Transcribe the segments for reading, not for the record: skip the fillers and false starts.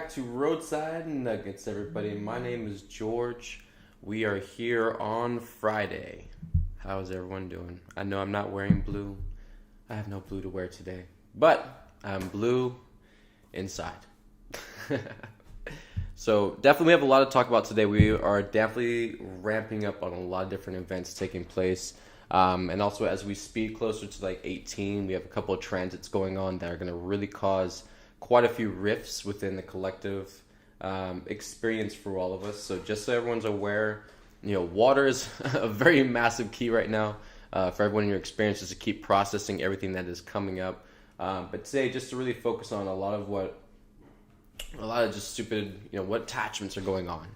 back to Roadside Nuggets, everybody. My name is George. We are here on Friday. How's everyone doing? I know I'm not wearing blue. I have no blue to wear today, but I'm blue inside. So definitely we have a lot to talk about today. We are definitely ramping up on a lot of different events taking place. And also as we speed closer to like 18, we have a couple of transits going on that are going to really cause quite a few rifts within the collective experience for all of us. So just so everyone's aware, water is a very massive key right now for everyone in your experiences to keep processing everything that is coming up. But today, just to really focus on a lot of just stupid, what attachments are going on,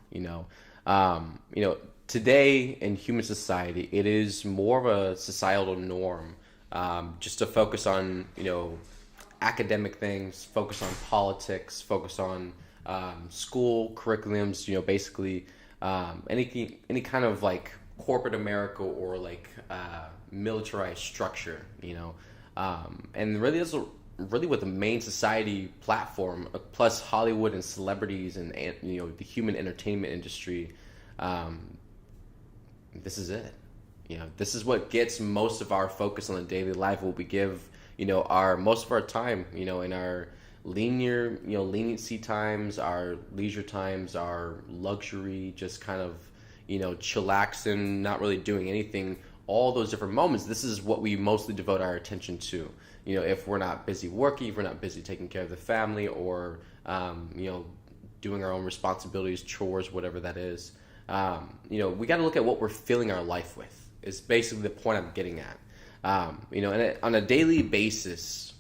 today in human society, it is more of a societal norm just to focus on, academic things, focus on politics, focus on school curriculums, basically any kind of like corporate America or like militarized structure, and really that's really what the main society platform plus Hollywood and celebrities and the human entertainment industry, this is it. This is what gets most of our focus on the daily life. What we give our most of our time, in our leniency times, our leisure times, our luxury, just kind of, chillaxing, not really doing anything, all those different moments. This is what we mostly devote our attention to. If we're not busy working, if we're not busy taking care of the family or, doing our own responsibilities, chores, whatever that is, we got to look at what we're filling our life with is basically the point I'm getting at. And on a daily basis,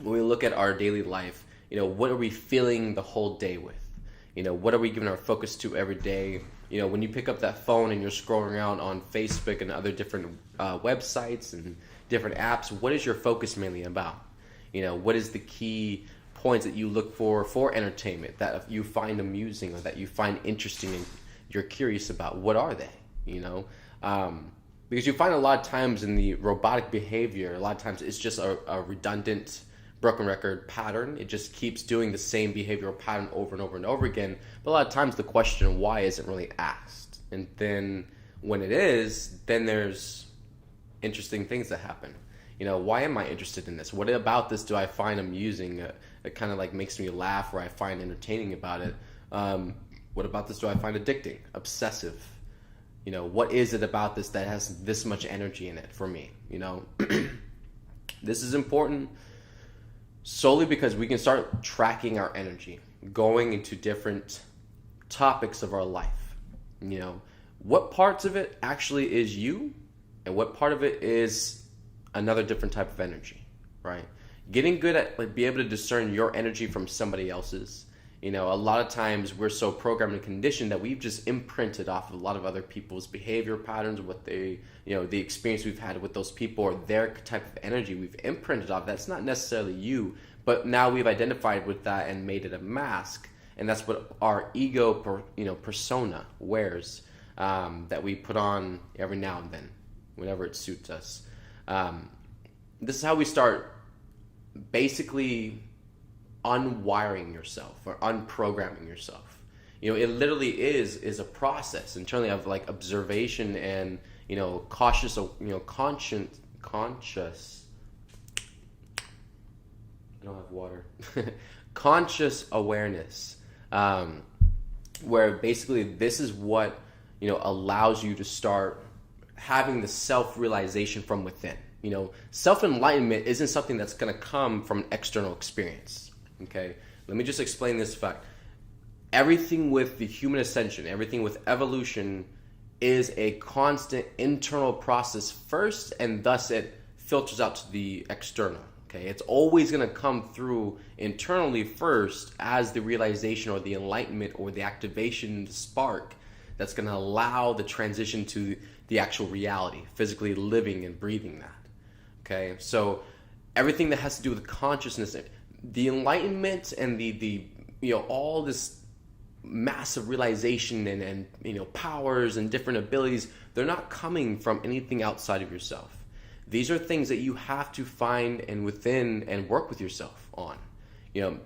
when we look at our daily life, what are we filling the whole day with? What are we giving our focus to every day? When you pick up that phone and you're scrolling around on Facebook and other different websites and different apps, what is your focus mainly about? What is the key points that you look for entertainment that you find amusing or that you find interesting and you're curious about? What are they? Because you find a lot of times in the robotic behavior, a lot of times it's just a redundant broken record pattern. It just keeps doing the same behavioral pattern over and over and over again. But a lot of times the question why isn't really asked. And then when it is, then there's interesting things that happen. Why am I interested in this? What about this do I find amusing? It kind of like makes me laugh or I find entertaining about it. What about this do I find addicting, obsessive? What is it about this that has this much energy in it for me? This is important solely because we can start tracking our energy, going into different topics of our life. What parts of it actually is you and what part of it is another different type of energy, right? Getting good at be able to discern your energy from somebody else's. A lot of times we're so programmed and conditioned that we've just imprinted off of a lot of other people's behavior patterns, what they, the experience we've had with those people or their type of energy we've imprinted off. That's not necessarily you, but now we've identified with that and made it a mask. And that's what our ego, persona wears, that we put on every now and then, whenever it suits us. This is how we start basically unwiring yourself or unprogramming yourself. It literally is a process internally of like observation and conscious I don't have water conscious awareness, where basically this is what allows you to start having the self-realization from within. Self-enlightenment isn't something that's going to come from an external experience. Okay, let me just explain this fact. Everything with the human ascension, everything with evolution is a constant internal process first, and thus it filters out to the external. Okay, it's always going to come through internally first as the realization or the enlightenment or the activation, the spark that's going to allow the transition to the actual reality, physically living and breathing that. Okay, so everything that has to do with consciousness, the enlightenment and the all this massive realization and powers and different abilities, they're not coming from anything outside of yourself. These are things that you have to find and within and work with yourself on.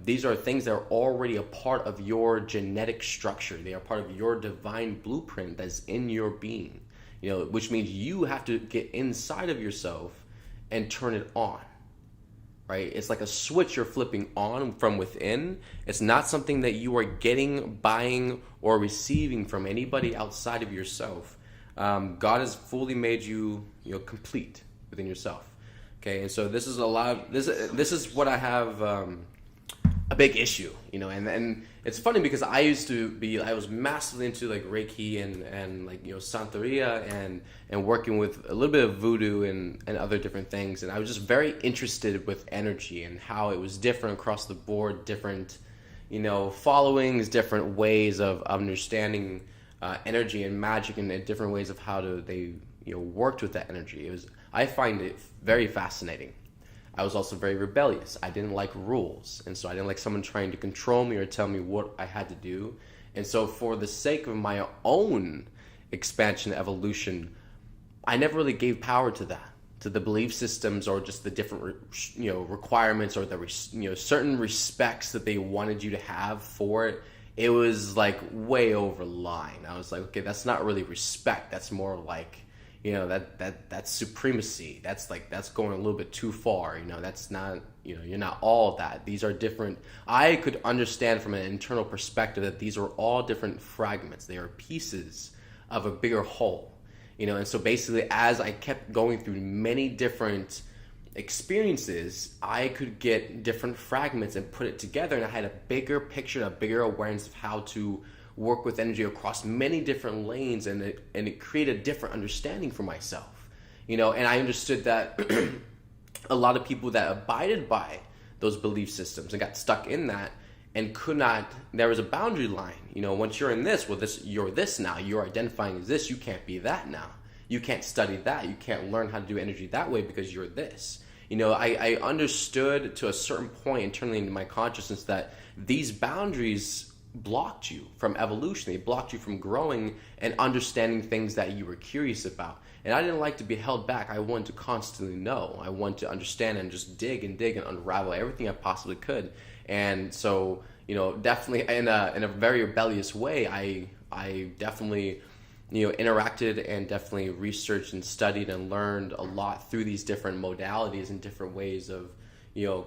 These are things that are already a part of your genetic structure. They are part of your divine blueprint that's in your being, which means you have to get inside of yourself and turn it on, right? It's like a switch you're flipping on from within. It's not something that you are getting, buying, or receiving from anybody outside of yourself. God has fully made you, complete within yourself. Okay, and so this is this is what I have a big issue, and it's funny because I was massively into like Reiki and like Santeria and working with a little bit of voodoo and other different things, and I was just very interested with energy and how it was different across the board, different followings, different ways of understanding energy and magic, and different ways of how they worked with that energy. I find it very fascinating. I was also very rebellious. I didn't like rules. And so I didn't like someone trying to control me or tell me what I had to do. And so for the sake of my own expansion, evolution, I never really gave power to that, to the belief systems or just the different, requirements or the, certain respects that they wanted you to have for it. It was like way over line. I was like, okay, that's not really respect. That's more like, that's supremacy. That's going a little bit too far. That's not, you're not all that. These are different. I could understand from an internal perspective that these are all different fragments. They are pieces of a bigger whole, and so basically as I kept going through many different experiences, I could get different fragments and put it together, and I had a bigger picture, a bigger awareness of how to work with energy across many different lanes, and it created a different understanding for myself, and I understood that a lot of people that abided by those belief systems and got stuck in that and could not, there was a boundary line, once you're in this, well, you're this now, you're identifying as this, you can't be that now, you can't study that, you can't learn how to do energy that way because you're this. I understood to a certain point internally in my consciousness that these boundaries blocked you from evolution. They blocked you from growing and understanding things that you were curious about. And I didn't like to be held back. I wanted to constantly know. I wanted to understand and just dig and unravel everything I possibly could. And so, definitely in a very rebellious way, I definitely, interacted and definitely researched and studied and learned a lot through these different modalities and different ways of,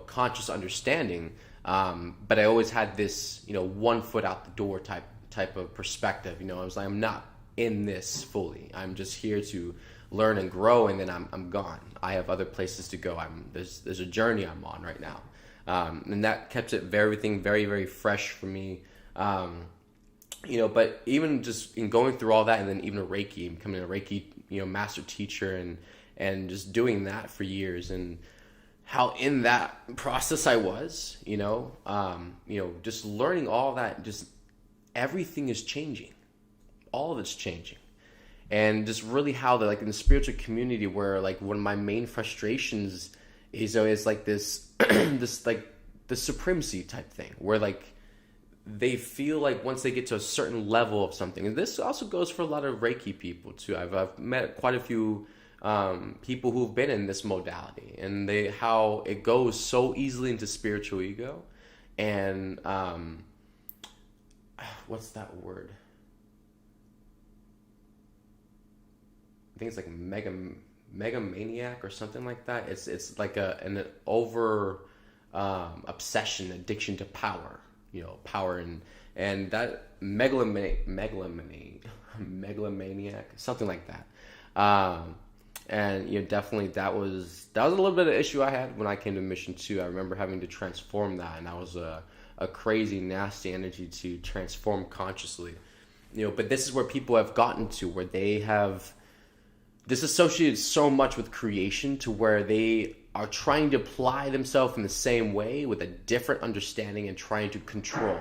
conscious understanding. But I always had this, 1 foot out the door type of perspective. I was like, I'm not in this fully. I'm just here to learn and grow, and then I'm gone. I have other places to go. There's a journey I'm on right now, and that kept everything very, very fresh for me. But even just in going through all that, and then even becoming a Reiki, master teacher, and just doing that for years, and how in that process I was, just learning all that, just everything is changing. All of it's changing. And just really how in the spiritual community where one of my main frustrations is always this, the supremacy type thing where they feel like once they get to a certain level of something, and this also goes for a lot of Reiki people too. I've met quite a few people who've been in this modality, and how it goes so easily into spiritual ego, and what's that word? I think it's like megamaniac or something like that. It's like an over obsession, addiction to power, power and that megalomaniac, something like that. And definitely that was a little bit of an issue I had when I came to Mission 2. I remember having to transform that, and that was a crazy, nasty energy to transform consciously. But this is where people have gotten to, where they have disassociated so much with creation to where they are trying to apply themselves in the same way with a different understanding and trying to control,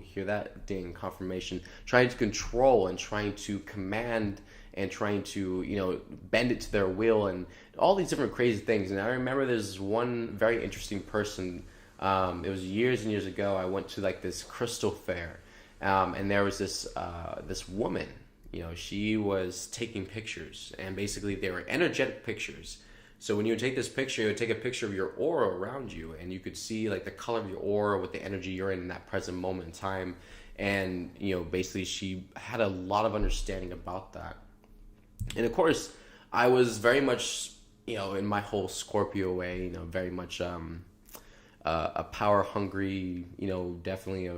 hear that ding, confirmation, trying to control and trying to command and trying to, bend it to their will and all these different crazy things. And I remember there's one very interesting person, it was years and years ago, I went to this crystal fair, and there was this woman, she was taking pictures, and basically they were energetic pictures, So when you would take this picture, you would take a picture of your aura around you, and you could see like the color of your aura with the energy you're in that present moment in time. And basically, she had a lot of understanding about that. And of course, I was very much, in my whole Scorpio way, very much a power hungry, definitely.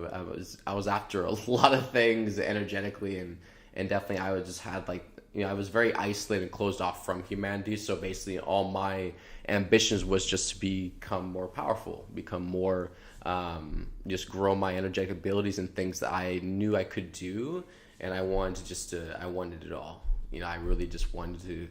I was after a lot of things energetically, and definitely I was just had like, I was very isolated and closed off from humanity. So basically, all my ambitions was just to become more powerful, become more, just grow my energetic abilities and things that I knew I could do. And I wanted I wanted it all. I really just wanted to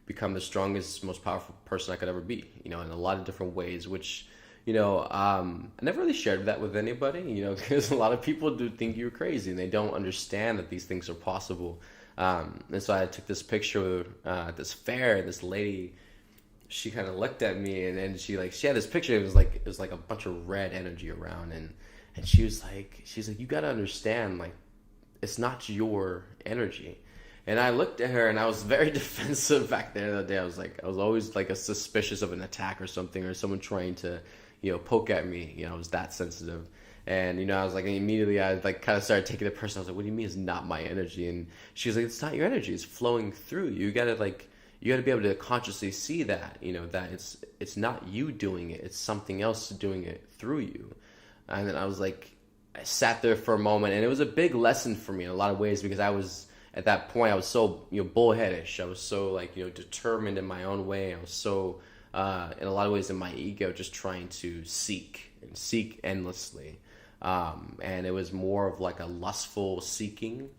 become the strongest, most powerful person I could ever be, in a lot of different ways, which, I never really shared that with anybody, because a lot of people do think you're crazy and they don't understand that these things are possible. And so I took this picture at this fair, and this lady, she kind of looked at me, and then she had this picture. It was like a bunch of red energy around, and she's like, you got to understand, like, it's not your energy. And I looked at her, and I was very defensive back there the day. I was always like suspicious of an attack or something, or someone trying to, poke at me. I was that sensitive. And, I was like, immediately I like kind of started taking it personal. I was like, what do you mean it's not my energy? And she was like, it's not your energy. It's flowing through you. You got to be able to consciously see that, that it's not you doing it. It's something else doing it through you. And then I sat there for a moment, and it was a big lesson for me in a lot of ways, because at that point, I was so, bullheadish. I was so determined in my own way. I was so, in a lot of ways in my ego, just trying to seek endlessly. And it was more of like a lustful seeking,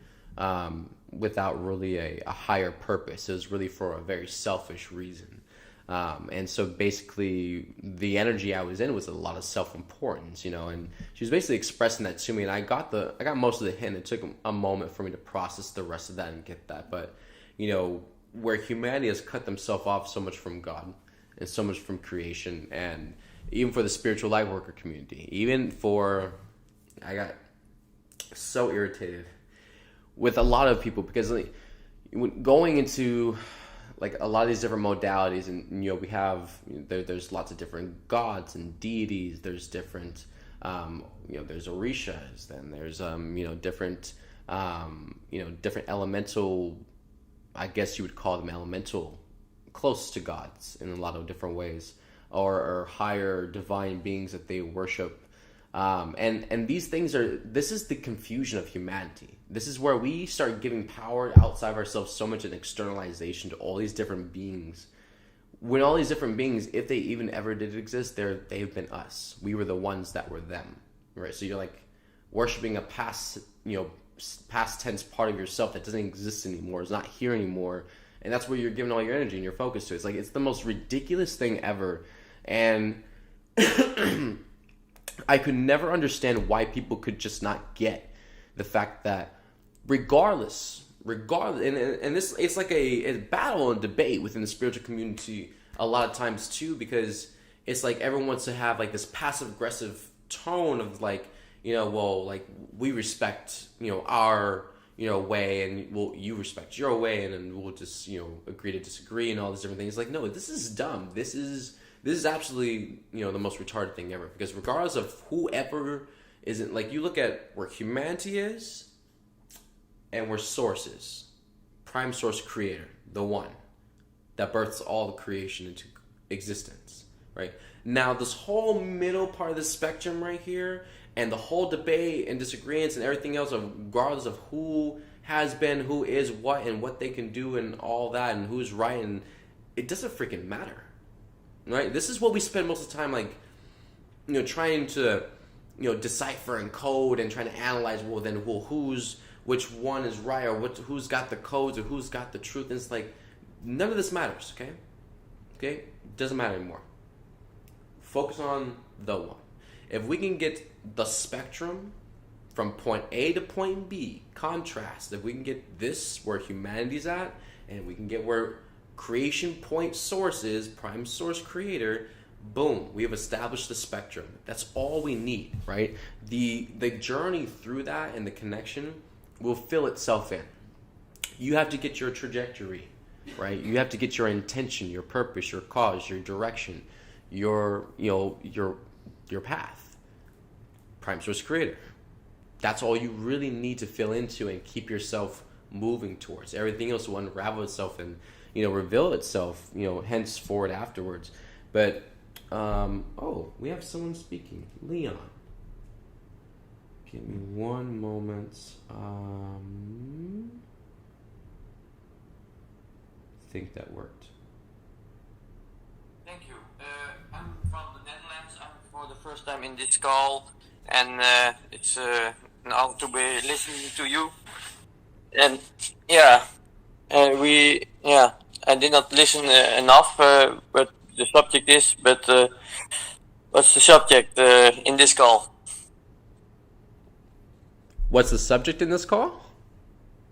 without really a higher purpose. It was really for a very selfish reason. And so basically the energy I was in was a lot of self-importance, and she was basically expressing that to me, and I got most of the hint. It took a moment for me to process the rest of that and get that. But, where humanity has cut themselves off so much from God and so much from creation, and even for the spiritual light worker community, I got so irritated with a lot of people, because going into like a lot of these different modalities, and we have there's lots of different gods and deities. There's different there's orishas, then there's different different elemental, I guess you would call them elemental, close to gods in a lot of different ways, or higher divine beings that they worship. And these things this is the confusion of humanity. This is where we start giving power outside of ourselves so much, an externalization to all these different beings. When all these different beings, if they even ever did exist, they've been us. We were the ones that were them, right? So you're like worshiping a past tense part of yourself that doesn't exist anymore. It's not here anymore. And that's where you're giving all your energy and your focus to. It's the most ridiculous thing ever. And I could never understand why people could just not get the fact that regardless, and this, it's like a battle and debate within the spiritual community a lot of times too, because it's like everyone wants to have like this passive aggressive tone of like, we respect, our, way, and you respect your way, and then we'll just, agree to disagree and all these different things. Like, no, this is dumb. This is absolutely, the most retarded thing ever, because regardless of whoever isn't, like, you look at where humanity is and where source is, prime source creator, the one that births all the creation into existence, right? Now, this whole middle part of the spectrum right here, and the whole debate and disagreements and everything else, regardless of who has been, who is what, and what they can do and all that, and who's right, and it doesn't freaking matter. Right? This is what we spend most of the time, like, trying to, decipher and code and trying to analyze, which one is right, or who's got the codes, or who's got the truth. And it's like, none of this matters, okay? Okay? It doesn't matter anymore. Focus on the one. If we can get the spectrum from point A to point B, contrast, if we can get this where humanity's at, and we can get where creation point source is, prime source creator, boom, we have established the spectrum. That's all we need, right? The journey through that and the connection will fill itself in. You have to get your trajectory right? You have to get your intention, your purpose, your cause, your direction, your your path. Prime source creator. That's all you really need to fill into and keep yourself moving towards. Everything else will unravel itself and reveal itself, henceforward afterwards. But we have someone speaking. Leon. Give me one moment. I think that worked. Thank you. I'm from the Netherlands. I'm for the first time in this call, and it's an honor to be listening to you. And I did not listen enough. What the subject is, but what's the subject in this call? What's the subject in this call?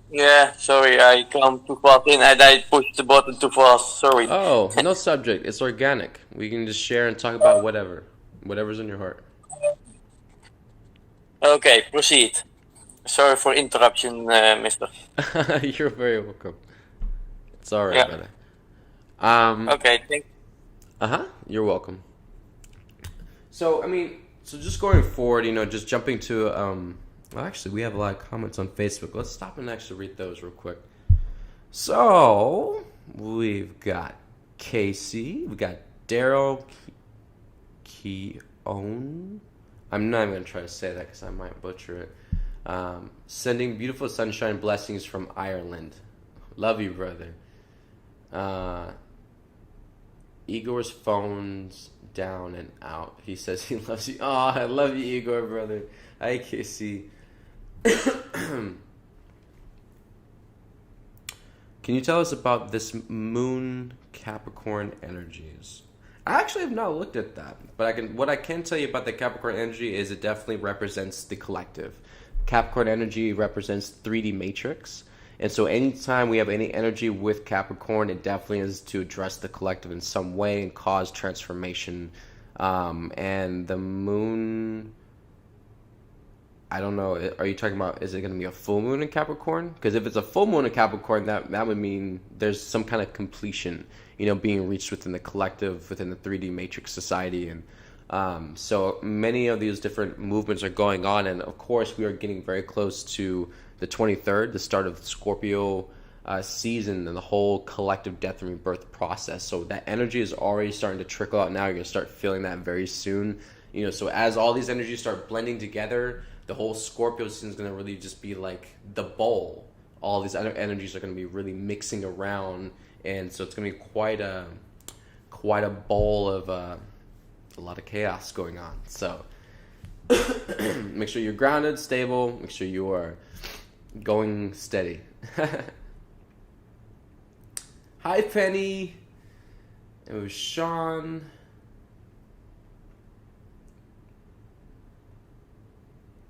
Yeah, sorry, I come too fast in and I pushed the button too fast. Sorry. Oh, no subject. It's organic. We can just share and talk about whatever's in your heart. Okay, proceed. Sorry for interruption, Mister. You're very welcome. It's all right, Yeah. brother. Okay, thank. You're welcome. So just going forward, just jumping to well, actually, we have a lot of comments on Facebook. Let's stop and actually read those real quick. So we've got Casey, we got Daryl Keown. I'm not even gonna try to say that because I might butcher it. Sending beautiful sunshine blessings from Ireland. Love you, brother. Igor's phone's down and out. He says he loves you. Oh, I love you, Igor, brother. Hi, Casey. Can you tell us about this moon Capricorn energies? I actually have not looked at that, but what I can tell you about the Capricorn energy is it definitely represents the collective. Capricorn energy represents 3D matrix. And so anytime we have any energy with Capricorn, it definitely is to address the collective in some way and cause transformation. And the moon, I don't know, are you talking about, is it going to be a full moon in Capricorn? Because if it's a full moon in Capricorn, that would mean there's some kind of completion, being reached within the collective, within the 3D matrix society. And so many of these different movements are going on. And of course, we are getting very close to the 23rd, the start of the Scorpio season and the whole collective death and rebirth process. So that energy is already starting to trickle out now. You're going to start feeling that very soon. So as all these energies start blending together, the whole Scorpio season is going to really just be like the bowl. All these other energies are going to be really mixing around. And so it's going to be quite a bowl of a lot of chaos going on. So make sure you're grounded, stable. Make sure you are going steady. Hi, Penny. It was Sean.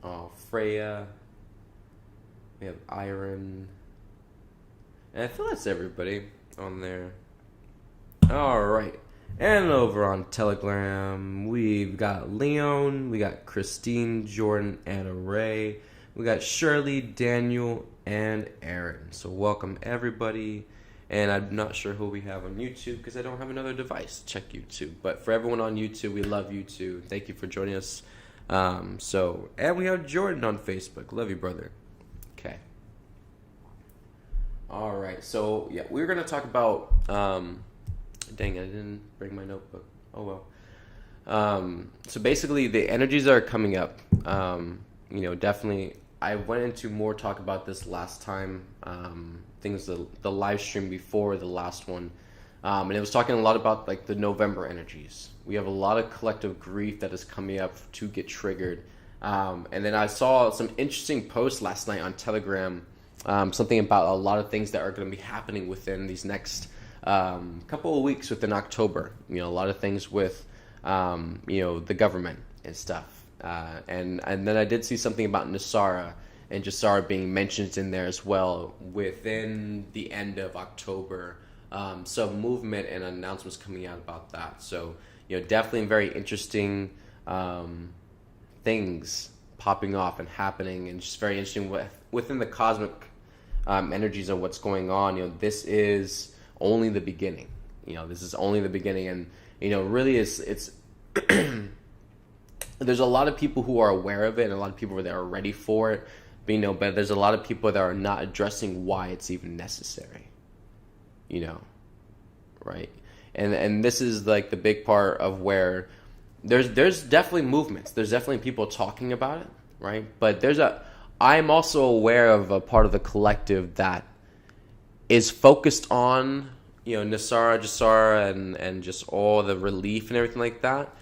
Oh, Freya. We have Iron. And I feel that's everybody on there. Alright. And over on Telegram, we've got Leon, we got Christine, Jordan, Anna Ray. We got Shirley, Daniel, and Aaron. So welcome everybody. And I'm not sure who we have on YouTube because I don't have another device to check YouTube. But for everyone on YouTube, we love you too. Thank you for joining us. And we have Jordan on Facebook. Love you, brother. Okay. All right. So yeah, we're gonna talk about. Dang it! I didn't bring my notebook. Oh well. So basically, the energies that are coming up. Definitely. I went into more talk about this last time. The live stream before the last one, and it was talking a lot about like the November energies. We have a lot of collective grief that is coming up to get triggered, and then I saw some interesting posts last night on Telegram, something about a lot of things that are going to be happening within these next couple of weeks within October. A lot of things with the government and stuff. And then I did see something about Nasara and Jasara being mentioned in there as well within the end of October. Some movement and announcements coming out about that. So, definitely very interesting things popping off and happening, and just very interesting within the cosmic energies of what's going on. This is only the beginning. This is only the beginning, and really it's there's a lot of people who are aware of it, and a lot of people that are ready for it. But there's a lot of people that are not addressing why it's even necessary. Right? And this is like the big part of where there's definitely movements. There's definitely people talking about it, right? But I'm also aware of a part of the collective that is focused on, Nasara, Jasara, and just all the relief and everything like that.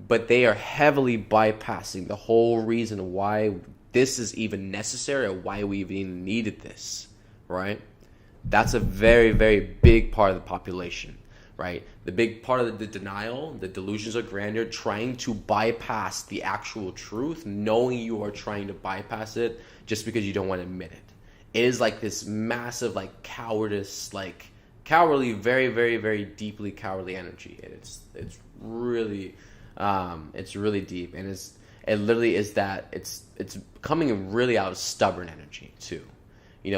But they are heavily bypassing the whole reason why this is even necessary, or why we even needed this, right? That's a very, very big part of the population, right? The big part of the denial, the delusions of grandeur, trying to bypass the actual truth, knowing you are trying to bypass it just because you don't want to admit it. It is like this massive, like, cowardice, like, cowardly, very, very, very deeply cowardly energy. It's really deep, and it literally is that it's coming really out of stubborn energy too.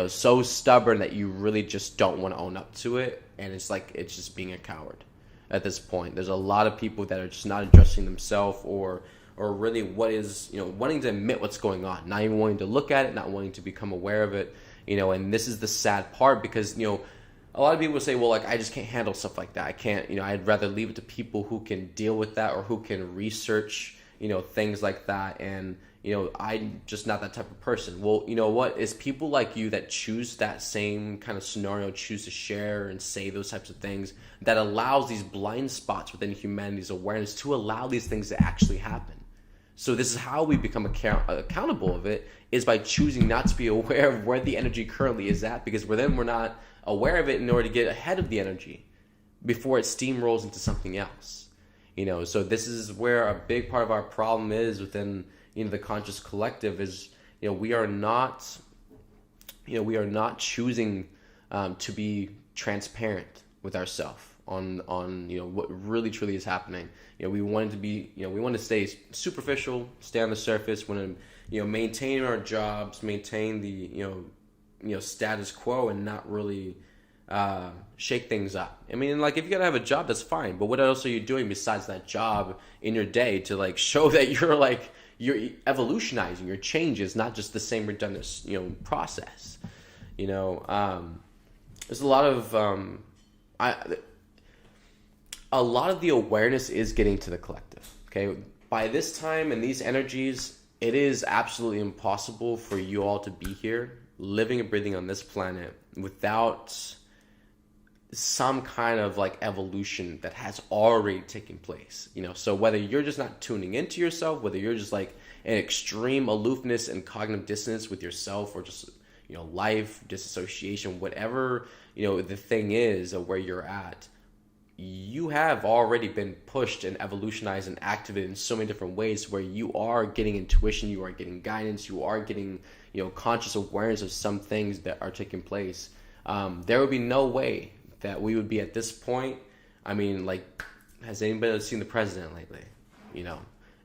So stubborn that you really just don't want to own up to it, and it's just being a coward at this point. There's a lot of people that are just not addressing themselves, or really what is, wanting to admit what's going on, not even wanting to look at it, not wanting to become aware of it, and this is the sad part, because, a lot of people say, well, like, I just can't handle stuff like that. I can't, I'd rather leave it to people who can deal with that, or who can research, things like that. And, I'm just not that type of person. Well, you know what? It's people like you that choose that same kind of scenario, choose to share and say those types of things, that allows these blind spots within humanity's awareness to allow these things to actually happen. So this is how we become accountable of it, is by choosing not to be aware of where the energy currently is at, because we're not aware of it in order to get ahead of the energy before it steamrolls into something else. So this is where a big part of our problem is within, the conscious collective is, we are not choosing to be transparent with ourselves on what really truly is happening. We want to be, we want to stay superficial, stay on the surface, want to, maintain our jobs, maintain the, status quo, and not really shake things up. I mean, like, if you gotta have a job, that's fine, but what else are you doing besides that job in your day to, like, show that you're evolutionizing, your changes, not just the same redundant, process. There's a lot of a lot of the awareness is getting to the collective. Okay, by this time and these energies, it is absolutely impossible for you all to be here, living and breathing on this planet, without some kind of, like, evolution that has already taken place. So whether you're just not tuning into yourself, whether you're just, like, an extreme aloofness and cognitive dissonance with yourself, or just, life disassociation, whatever, the thing is, or where you're at, you have already been pushed and evolutionized and activated in so many different ways, where you are getting intuition, you are getting guidance, you are getting, conscious awareness of some things that are taking place. There would be no way that we would be at this point. I mean, like, has anybody seen the president lately?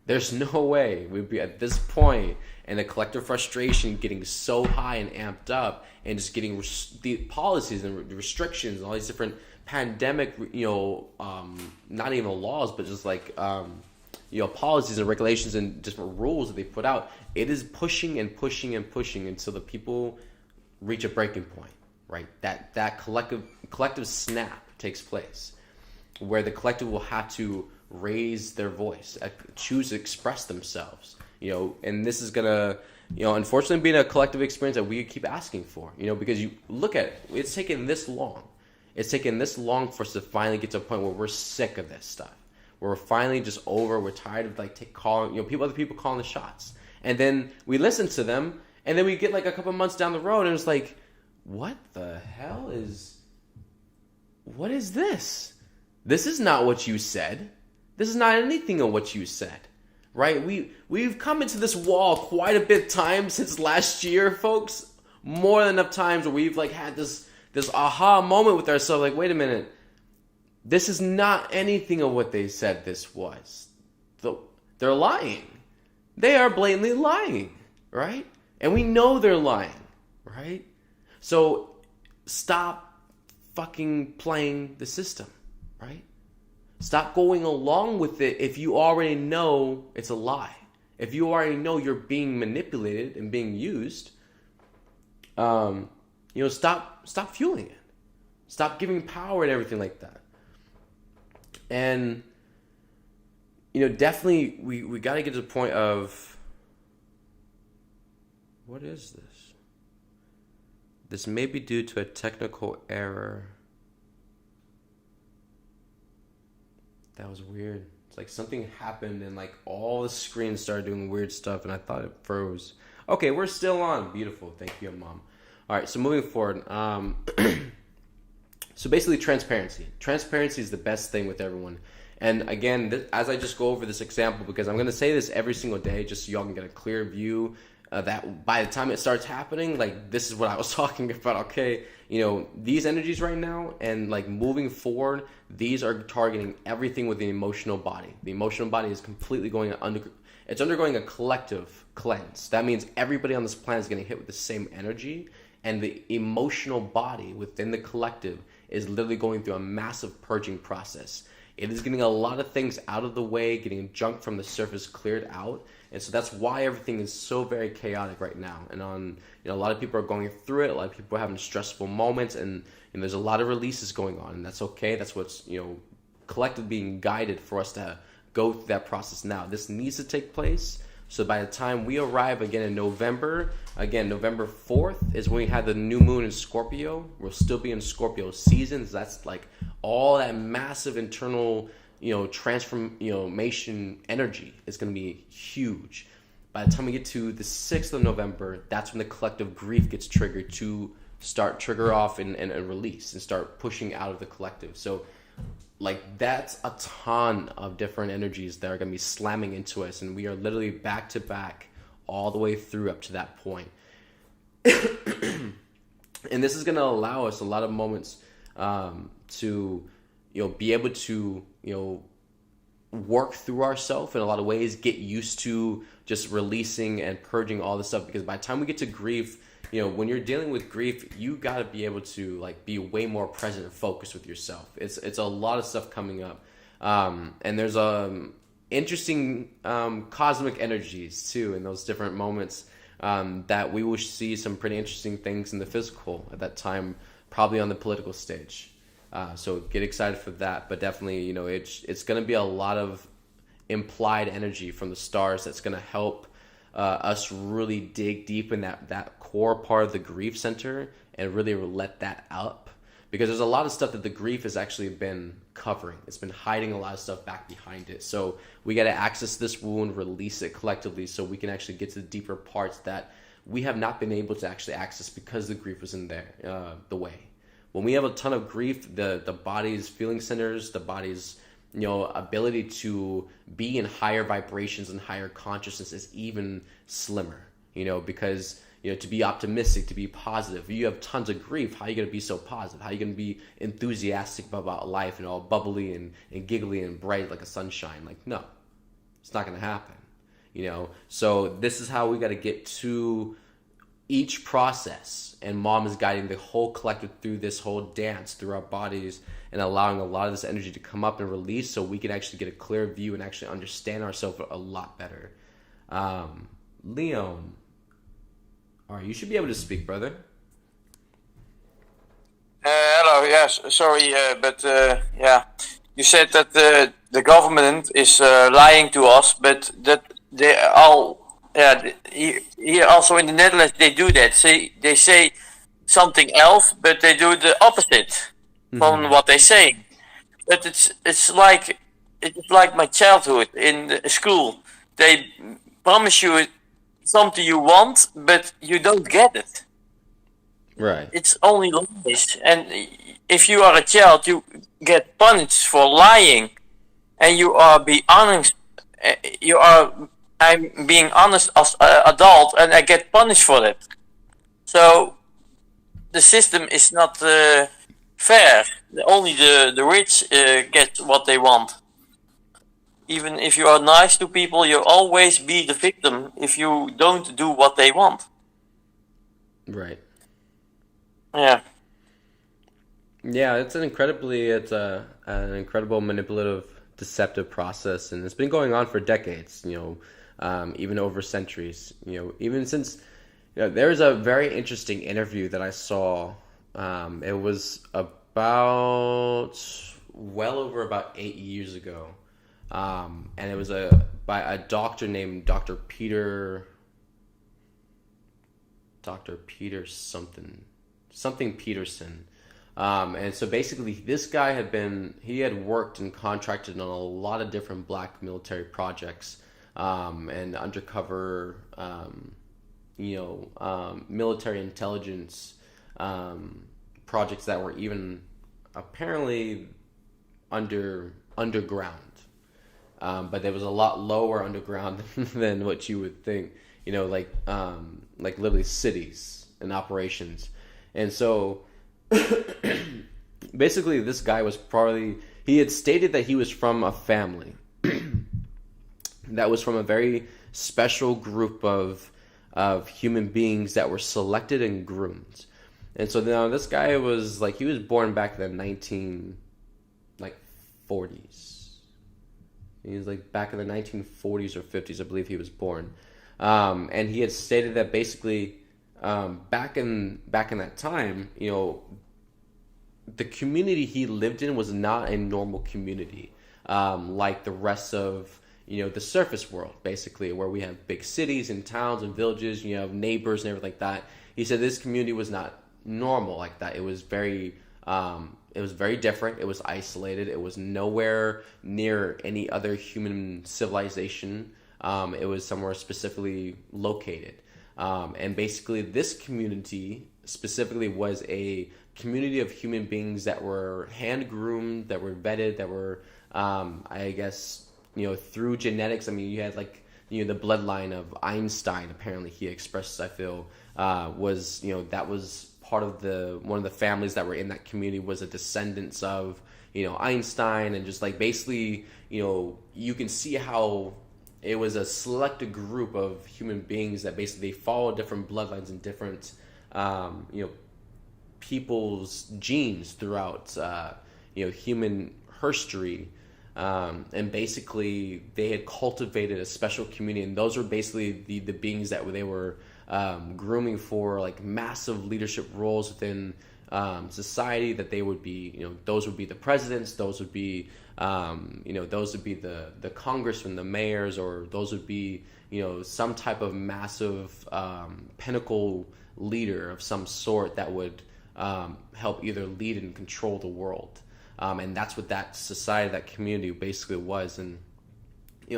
There's no way we'd be at this point, and the collective frustration getting so high and amped up, and just getting the policies and restrictions and all these different pandemic, not even laws, but just like, policies and regulations and different rules that they put out. It is pushing and pushing and pushing until the people reach a breaking point, right? That collective snap takes place, where the collective will have to raise their voice, choose to express themselves, and this is gonna, unfortunately, be a collective experience that we keep asking for, because you look at it, it's taken this long. It's taken this long for us to finally get to a point where we're sick of this stuff, where we're finally just over, we're tired of, like, other people calling the shots, and then we listen to them, and then we get, like, a couple months down the road, and it's like, what is this? This is not what you said. This is not anything of what you said, right? We've come into this wall quite a bit of times since last year, folks. More than enough times where we've, like, had this aha moment with ourselves, like, wait a minute, this is not anything of what they said this was. They're lying. They are blatantly lying, right? And we know they're lying, right? So stop fucking playing the system, right? Stop going along with it if you already know it's a lie. If you already know you're being manipulated and being used, stop fueling it. Stop giving power and everything like that. And definitely we got to get to the point of, what is this? This may be due to a technical error. That was weird. It's like something happened and like all the screens started doing weird stuff and I thought it froze. Okay, we're still on. Beautiful. Thank you, Mom. All right, so moving forward. So basically transparency. Transparency is the best thing with everyone. And again, as I just go over this example, because I'm going to say this every single day just so y'all can get a clear view that by the time it starts happening, like this is what I was talking about, okay? These energies right now and like moving forward, these are targeting everything with the emotional body. The emotional body is completely it's undergoing a collective cleanse. That means everybody on this planet is getting hit with the same energy, and the emotional body within the collective is literally going through a massive purging process. It is getting a lot of things out of the way, getting junk from the surface cleared out. And so that's why everything is so very chaotic right now. And a lot of people are going through it. A lot of people are having stressful moments, and there's a lot of releases going on, and that's okay. That's what's collectively being guided for us to go through that process now. This needs to take place. So by the time we arrive again in November, November 4th is when we have the new moon in Scorpio. We'll still be in Scorpio seasons. That's like all that massive internal transformation energy is going to be huge. By the time we get to the 6th of November, that's when the collective grief gets triggered to trigger off and release and start pushing out of the collective. So like that's a ton of different energies that are going to be slamming into us, and we are literally back to back all the way through up to that point. And this is going to allow us a lot of moments to be able to work through ourselves in a lot of ways, get used to just releasing and purging all this stuff, because by the time we get to grief, when you're dealing with grief, you got to be able to like be way more present and focused with yourself. It's a lot of stuff coming up, and there's interesting cosmic energies too in those different moments, that we will see some pretty interesting things in the physical at that time, probably on the political stage. So get excited for that. But definitely, it's going to be a lot of implied energy from the stars that's going to help us really dig deep in that core part of the grief center and really let that up. Because there's a lot of stuff that the grief has actually been covering. It's been hiding a lot of stuff back behind it. So we got to access this wound, release it collectively so we can actually get to the deeper parts that we have not been able to actually access because the grief was in there the way. When we have a ton of grief, the body's feeling centers, the body's ability to be in higher vibrations and higher consciousness is even slimmer. Because to be optimistic, to be positive. If you have tons of grief, how are you going to be so positive? How are you going to be enthusiastic about life and all bubbly and giggly and bright like a sunshine? Like, no, it's not going to happen. So this is how we got to get to each process, and Mom is guiding the whole collective through this whole dance through our bodies and allowing a lot of this energy to come up and release so we can actually get a clear view and actually understand ourselves a lot better. Leon, all right, you should be able to speak, brother. Hello, yes, sorry, but yeah, you said that the government is lying to us, but that they all, yeah, here also in the Netherlands they do that. They say something else, but they do the opposite from what they say. But it's like my childhood in the school. They promise you something you want, but you don't get it. Right. It's only lies. And if you are a child, you get punished for lying, and you are be honest. I'm being honest as an adult, and I get punished for it. So the system is not fair. Only the rich get what they want. Even if you are nice to people, you'll always be the victim if you don't do what they want. Right. Yeah. Yeah, it's an incredible manipulative, deceptive process, and it's been going on for decades. Even over centuries. Even since there's a very interesting interview that I saw. It was about well over about 8 years ago, and it was a by a doctor named Dr. Peter something Peterson. And so basically, this guy he had worked and contracted on a lot of different black military projects, and undercover, military intelligence projects that were even apparently underground. But there was a lot lower underground than what you would think. Like literally cities and operations, and so basically this guy was probably he had stated that he was from a family that was from a very special group of human beings that were selected and groomed. And so now this guy was like he was born back in the 1940s. He was like back in the 1940s or 50s, I believe he was born. And he had stated that basically back in that time, the community he lived in was not a normal community, like the rest of the surface world, basically, where we have big cities and towns and villages, neighbors and everything like that. He said this community was not normal like that. It was very different. It was isolated. It was nowhere near any other human civilization. It was somewhere specifically located. And basically, this community specifically was a community of human beings that were hand-groomed, that were vetted, that were, I guess, through genetics. I mean, you had the bloodline of Einstein, apparently he expressed, I feel, that was part of one of the families that were in that community was a descendants of, Einstein, and just like basically, you can see how it was a selected group of human beings that basically they follow different bloodlines and different, people's genes throughout, human history. And basically, they had cultivated a special community, and those were basically the beings that they were grooming for like massive leadership roles within society. That they would be, those would be the presidents, those would be, those would be the congressmen, the mayors, or those would be, some type of massive pinnacle leader of some sort that would help either lead and control the world. And that's what that society, that community basically was. And,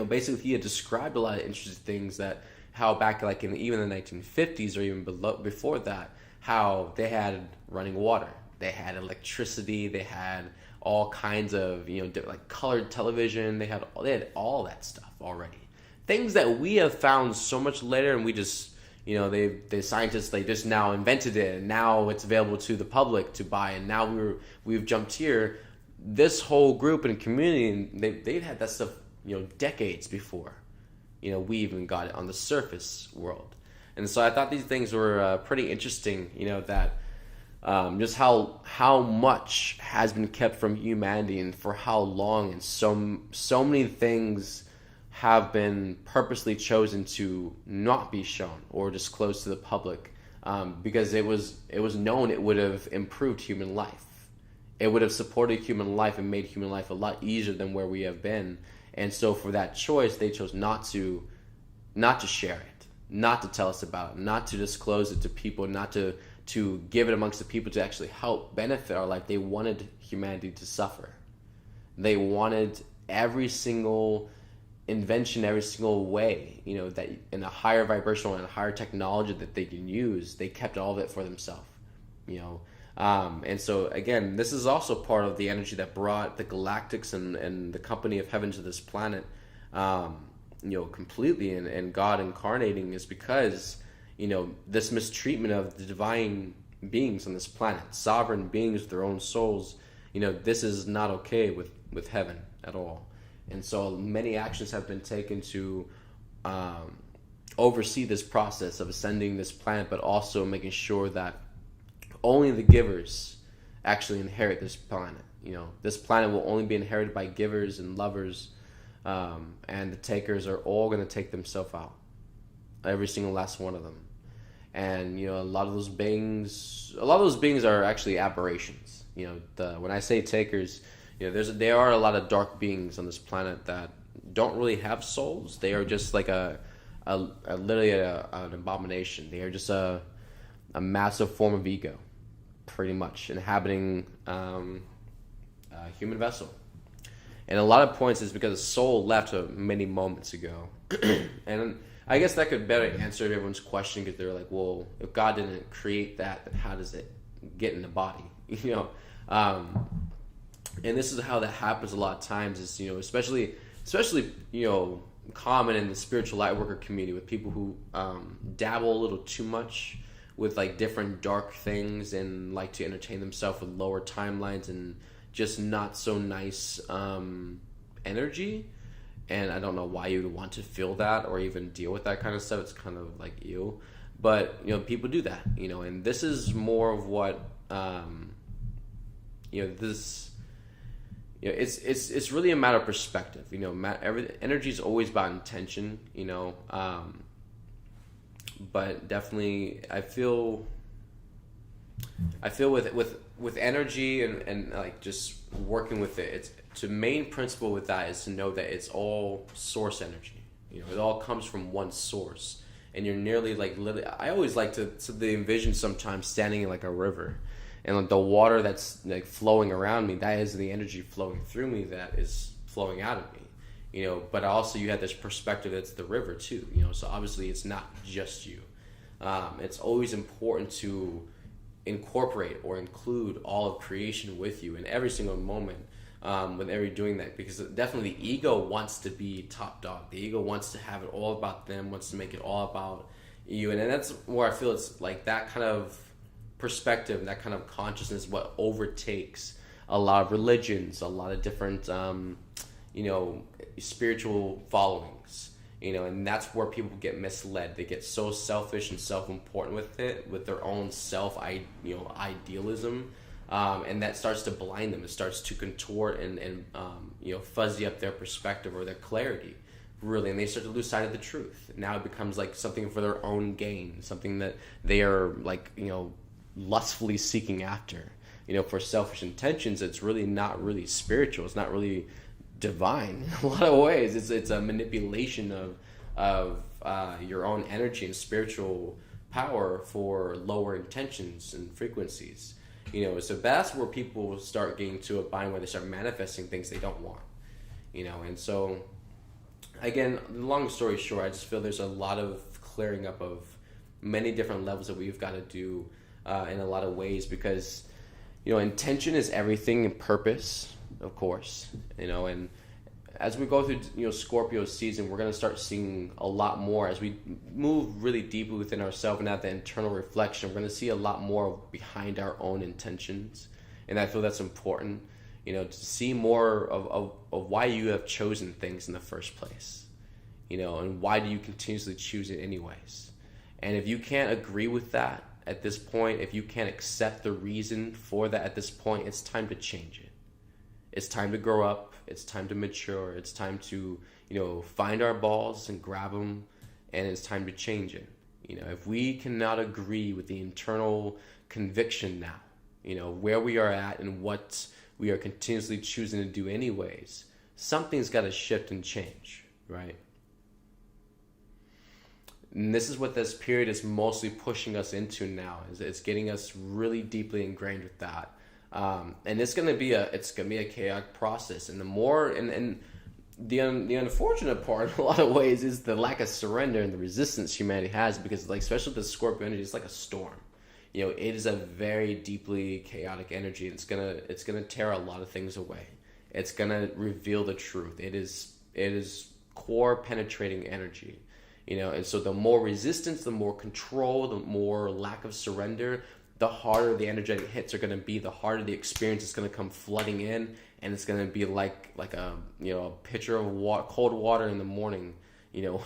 basically he had described a lot of interesting things that how back like in even the 1950s or even before that, how they had running water, they had electricity, they had all kinds of, like colored television, they had all that stuff already. Things that we have found so much later, and we just, the scientists, they just now invented it, and now it's available to the public to buy, and now we've jumped here. This whole group and community, they've had that stuff, decades before, we even got it on the surface world. And so I thought these things were pretty interesting, that just how much has been kept from humanity and for how long, and so many things have been purposely chosen to not be shown or disclosed to the public, because it was known it would have improved human life. It would have supported human life and made human life a lot easier than where we have been. And so for that choice, they chose not to share it, not to tell us about it, not to disclose it to people, not to give it amongst the people to actually help benefit our life. They wanted humanity to suffer. They wanted every single invention, every single way, that in a higher vibrational and a higher technology that they can use, they kept all of it for themselves, and so again, this is also part of the energy that brought the galactics and the company of heaven to this planet, completely, and God incarnating is because, this mistreatment of the divine beings on this planet, sovereign beings with their own souls, this is not okay with heaven at all. And so many actions have been taken to oversee this process of ascending this planet, but also making sure that only the givers actually inherit this planet. You know, this planet will only be inherited by givers and lovers, and the takers are all going to take themselves out, every single last one of them. And you know, a lot of those beings are actually aberrations. You know, when I say takers, you know, there are a lot of dark beings on this planet that don't really have souls. They are just like literally an abomination. They are just a massive form of ego, pretty much, inhabiting a human vessel. And a lot of points is because the soul left many moments ago. And I guess that could better answer everyone's question, because they're like, well, if God didn't create that, then how does it get in the body? You know, and this is how that happens a lot of times. Is, you know, especially you know, common in the spiritual light worker community, with people who dabble a little too much with like different dark things and like to entertain themselves with lower timelines and just not so nice energy. And I don't know why you would want to feel that or even deal with that kind of stuff. It's kind of like ew. But, you know, people do that, you know, and this is more of what, you know, this, you know, it's really a matter of perspective. You know, energy is always about intention, you know, but definitely I feel with energy and like just working with it, it's the main principle with that is to know that it's all source energy. You know, it all comes from one source, and you're nearly like literally. I always like to envision sometimes standing in like a river, and like the water that's like flowing around me, that is the energy flowing through me that is flowing out of me. You know, but also you have this perspective that's the river too. You know, so obviously it's not just you. It's always important to incorporate or include all of creation with you in every single moment, whenever you're doing that, because definitely the ego wants to be top dog. The ego wants to have it all about them, wants to make it all about you, and that's where I feel it's like that kind of perspective, that kind of consciousness, what overtakes a lot of religions, a lot of different you know, spiritual followings. You know, and that's where people get misled. They get so selfish and self-important with it, with their own idealism, and that starts to blind them. It starts to contort and you know, fuzzy up their perspective or their clarity, really, and they start to lose sight of the truth. Now it becomes like something for their own gain, something that they are like, you know, lustfully seeking after. You know, for selfish intentions, it's really not really spiritual. It's not really divine in a lot of ways. It's a manipulation of your own energy and spiritual power for lower intentions and frequencies. You know, so that's where people start getting to a bind where they start manifesting things they don't want. You know, and so again, long story short, I just feel there's a lot of clearing up of many different levels that we've got to do in a lot of ways, because, you know, intention is everything, and purpose, of course, you know, and as we go through, you know, Scorpio season, we're going to start seeing a lot more as we move really deeply within ourselves and at the internal reflection. We're going to see a lot more behind our own intentions, and I feel that's important, you know, to see more of why you have chosen things in the first place, you know, and why do you continuously choose it anyways. And if you can't agree with that at this point, if you can't accept the reason for that at this point, it's time to change it. It's time to grow up. It's time to mature. It's time to, you know, find our balls and grab them, and it's time to change it. You know, if we cannot agree with the internal conviction now, you know, where we are at and what we are continuously choosing to do anyways, something's got to shift and change, right? And this is what this period is mostly pushing us into now, is it's getting us really deeply ingrained with that. And it's gonna be a chaotic process, and the more and the unfortunate part in a lot of ways is the lack of surrender and the resistance humanity has, because like especially with the Scorpio energy, it's like a storm. You know, it is a very deeply chaotic energy. It's gonna tear a lot of things away. It's gonna reveal the truth. It is core penetrating energy. You know, and so the more resistance, the more control, the more lack of surrender, the harder the energetic hits are going to be, the harder the experience is going to come flooding in, and it's going to be like a, you know, a pitcher of cold water in the morning, you know,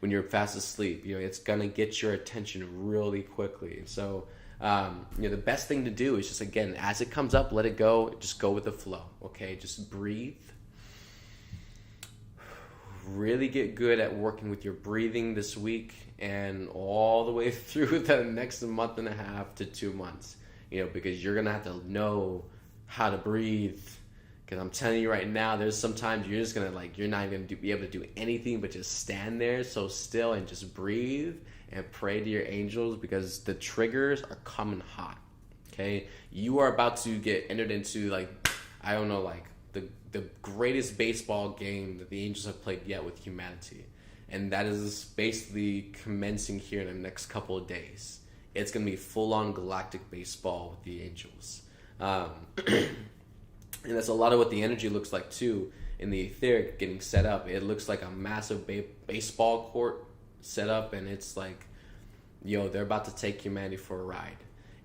when you're fast asleep. You know, it's going to get your attention really quickly. So The best thing to do is just, again, as it comes up, let it go. Just go with the flow, okay? Just breathe. Really get good at working with your breathing this week and all the way through the next month and a half to 2 months, because you're going to have to know how to breathe. Because I'm telling you right now, there's sometimes you're just going to, you're not even going to be able to do anything but just stand there so still and just breathe and pray to your angels, because the triggers are coming hot, okay? You are about to get entered into, the greatest baseball game that the Angels have played yet with humanity. And that is basically commencing here in the next couple of days. It's going to be full-on galactic baseball with the Angels. And that's a lot of what the energy looks like, too, in the etheric getting set up. It looks like a massive baseball court set up, and it's like, they're about to take humanity for a ride.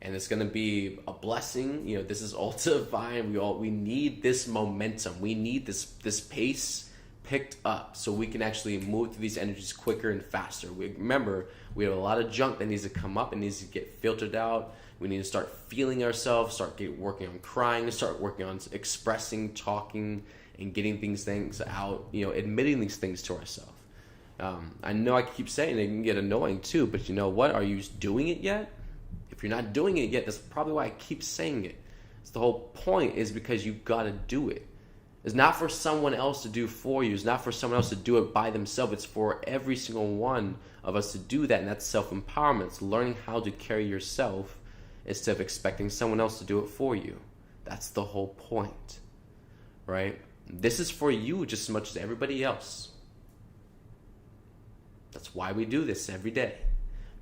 And it's going to be a blessing. This is all divine. We need this momentum. We need this pace picked up so we can actually move through these energies quicker and faster. Remember, we have a lot of junk that needs to come up and needs to get filtered out. We need to start feeling ourselves, working on crying, start working on expressing, talking, and getting things out, admitting these things to ourselves. I know I keep saying it can get annoying too, but you know what? Are you doing it yet? If you're not doing it yet, that's probably why I keep saying it. It's the whole point is because you've got to do it. It's not for someone else to do for you. It's not for someone else to do it by themselves. It's for every single one of us to do that, and that's self-empowerment. It's learning how to carry yourself instead of expecting someone else to do it for you. That's the whole point, right? This is for you just as much as everybody else. That's why we do this every day,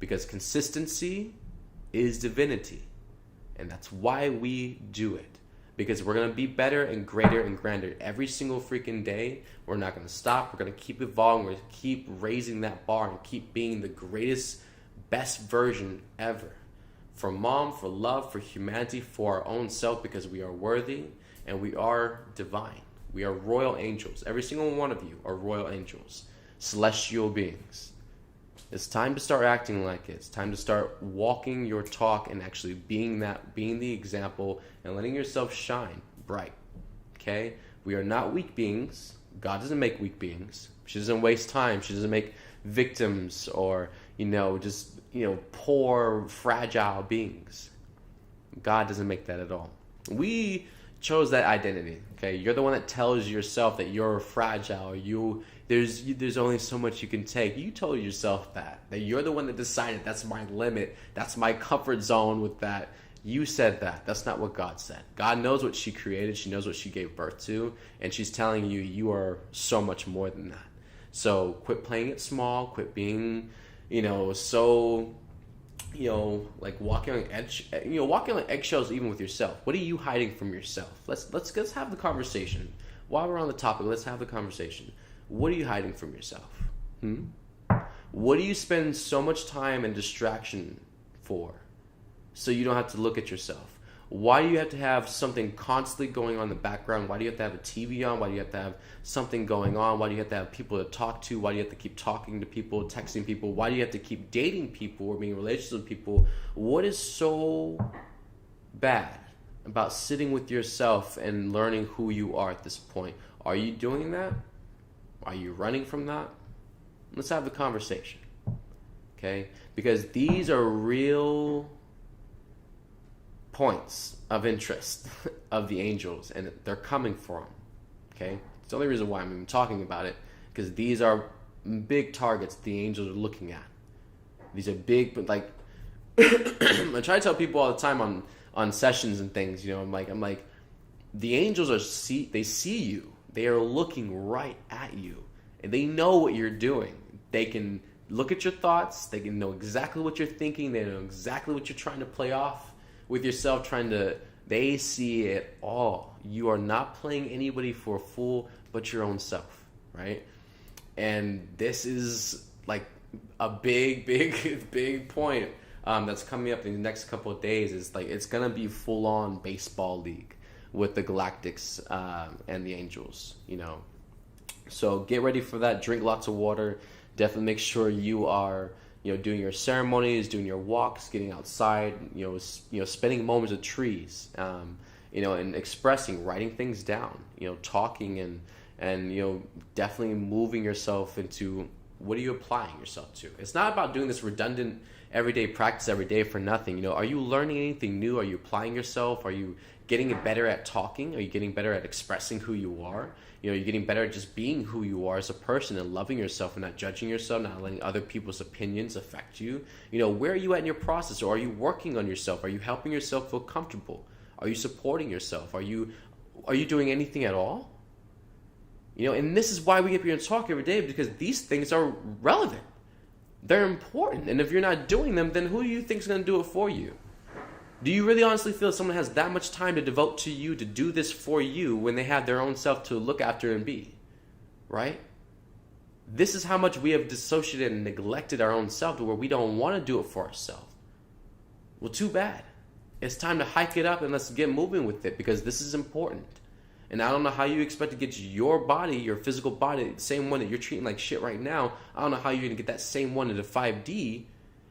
because consistency is divinity, and that's why we do it, because we're going to be better and greater and grander every single freaking day. We're not going to stop. We're going to keep evolving. We're going to keep raising that bar and keep being the greatest, best version ever, for mom, for love, for humanity, for our own self, because we are worthy and we are divine. We are royal angels. Every single one of you are royal angels, celestial beings. It's time to start acting like it. It's time to start walking your talk and actually being the example and letting yourself shine bright. Okay? We are not weak beings. God doesn't make weak beings. She doesn't waste time. She doesn't make victims or, poor, fragile beings. God doesn't make that at all. We chose that identity. Okay? You're the one that tells yourself that you're fragile. There's only so much you can take. You told yourself that you're the one that decided that's my limit, that's my comfort zone with that. You said that. That's not what God said. God knows what she created. She knows what she gave birth to, and she's telling you you are so much more than that. So quit playing it small. Quit being, so, walking on eggshells even with yourself. What are you hiding from yourself? Let's have the conversation. While we're on the topic, let's have the conversation. What are you hiding from yourself? What do you spend so much time and distraction for so you don't have to look at yourself? Why do you have to have something constantly going on in the background? Why do you have to have a TV on? Why do you have to have something going on? Why do you have to have people to talk to? Why do you have to keep talking to people, texting people? Why do you have to keep dating people or being in relationships with people? What is so bad about sitting with yourself and learning who you are at this point? Are you doing that? Are you running from that? Let's have the conversation, okay? Because these are real points of interest of the angels, and they're coming for them, okay? It's the only reason why I'm even talking about it, because these are big targets the angels are looking at. These are big, but I try to tell people all the time on sessions and things, I'm like, the angels they see you. They are looking right at you, and they know what you're doing. They can look at your thoughts. They can know exactly what you're thinking. They know exactly what you're trying to play off with yourself, they see it all. You are not playing anybody for a fool but your own self, right? And this is like a big point that's coming up in the next couple of days. Is it's gonna be full-on baseball league with the Galactics and the Angels, So get ready for that. Drink lots of water. Definitely make sure you are, doing your ceremonies, doing your walks, getting outside, spending moments with trees, and expressing, writing things down, talking and definitely moving yourself into what are you applying yourself to. It's not about doing this redundant everyday practice every day for nothing. Are you learning anything new? Are you applying yourself? Are you getting better at talking? Are you getting better at expressing who you are? You're getting better at just being who you are as a person and loving yourself and not judging yourself, not letting other people's opinions affect you. Where are you at in your process? Or are you working on yourself? Are you helping yourself feel comfortable? Are you supporting yourself? Are you doing anything at all? And this is why we get here and talk every day, because these things are relevant. They're important. And if you're not doing them, then who do you think is going to do it for you? Do you really honestly feel someone has that much time to devote to you to do this for you when they have their own self to look after and be? Right? This is how much we have dissociated and neglected our own self to where we don't want to do it for ourselves. Well, too bad. It's time to hike it up and let's get moving with it, because this is important. And I don't know how you expect to get your body, your physical body, the same one that you're treating like shit right now. I don't know how you're going to get that same one into 5D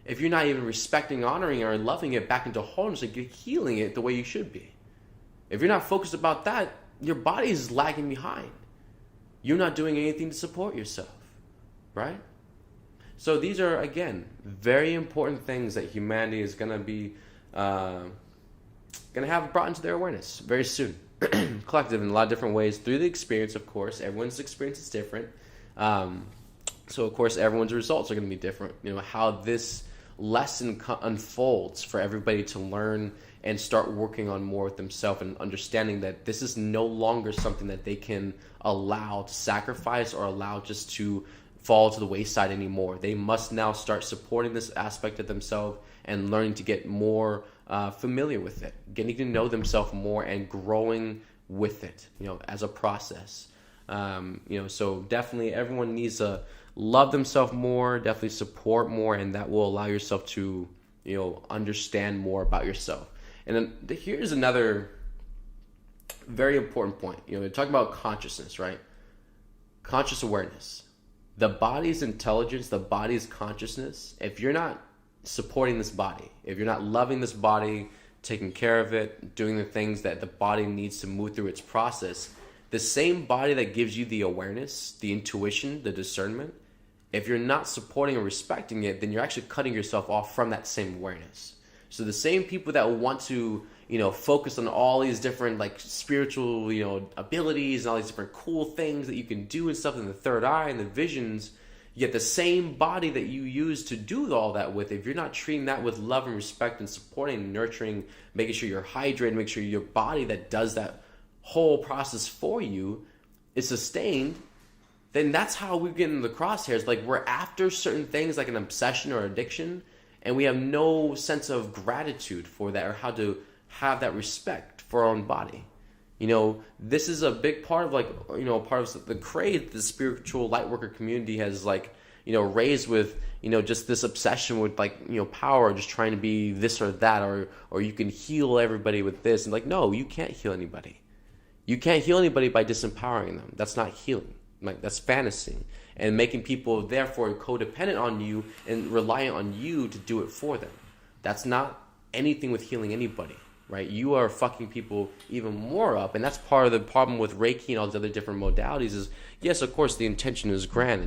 if you're not even respecting, honoring, or loving it back into wholeness and healing it the way you should be. If you're not focused about that, your body is lagging behind. You're not doing anything to support yourself, right? So these are, again, very important things that humanity is going to be going to have brought into their awareness very soon. Collective in a lot of different ways through the experience, of course. Everyone's experience is different. So, of course, everyone's results are going to be different. How this lesson unfolds for everybody to learn and start working on more with themselves and understanding that this is no longer something that they can allow to sacrifice or allow just to fall to the wayside anymore. They must now start supporting this aspect of themselves and learning to get more familiar with it, getting to know themselves more and growing with it, as a process. So definitely everyone needs to love themselves more, definitely support more, and that will allow yourself to, understand more about yourself. And then here's another very important point. We're talking about consciousness, right? Conscious awareness. The body's intelligence, the body's consciousness, if you're not supporting this body, if you're not loving this body, taking care of it, doing the things that the body needs to move through its process, the same body that gives you the awareness, the intuition, the discernment, if you're not supporting and respecting it, then you're actually cutting yourself off from that same awareness. So the same people that want to, focus on all these different spiritual, abilities and all these different cool things that you can do and stuff in the third eye and the visions, yet the same body that you use to do all that with, if you're not treating that with love and respect and supporting and nurturing, making sure you're hydrated, make sure your body that does that whole process for you is sustained, then that's how we get into the crosshairs. We're after certain things like an obsession or addiction, and we have no sense of gratitude for that or how to have that respect for our own body. This is a big part of part of the craze the spiritual lightworker community has raised with, just this obsession with power, just trying to be this or that, or you can heal everybody with this. And no, you can't heal anybody. You can't heal anybody by disempowering them. That's not healing. That's fantasy and making people therefore codependent on you and reliant on you to do it for them. That's not anything with healing anybody. Right, you are fucking people even more up, and that's part of the problem with Reiki and all these other different modalities. Is yes, of course, the intention is grand,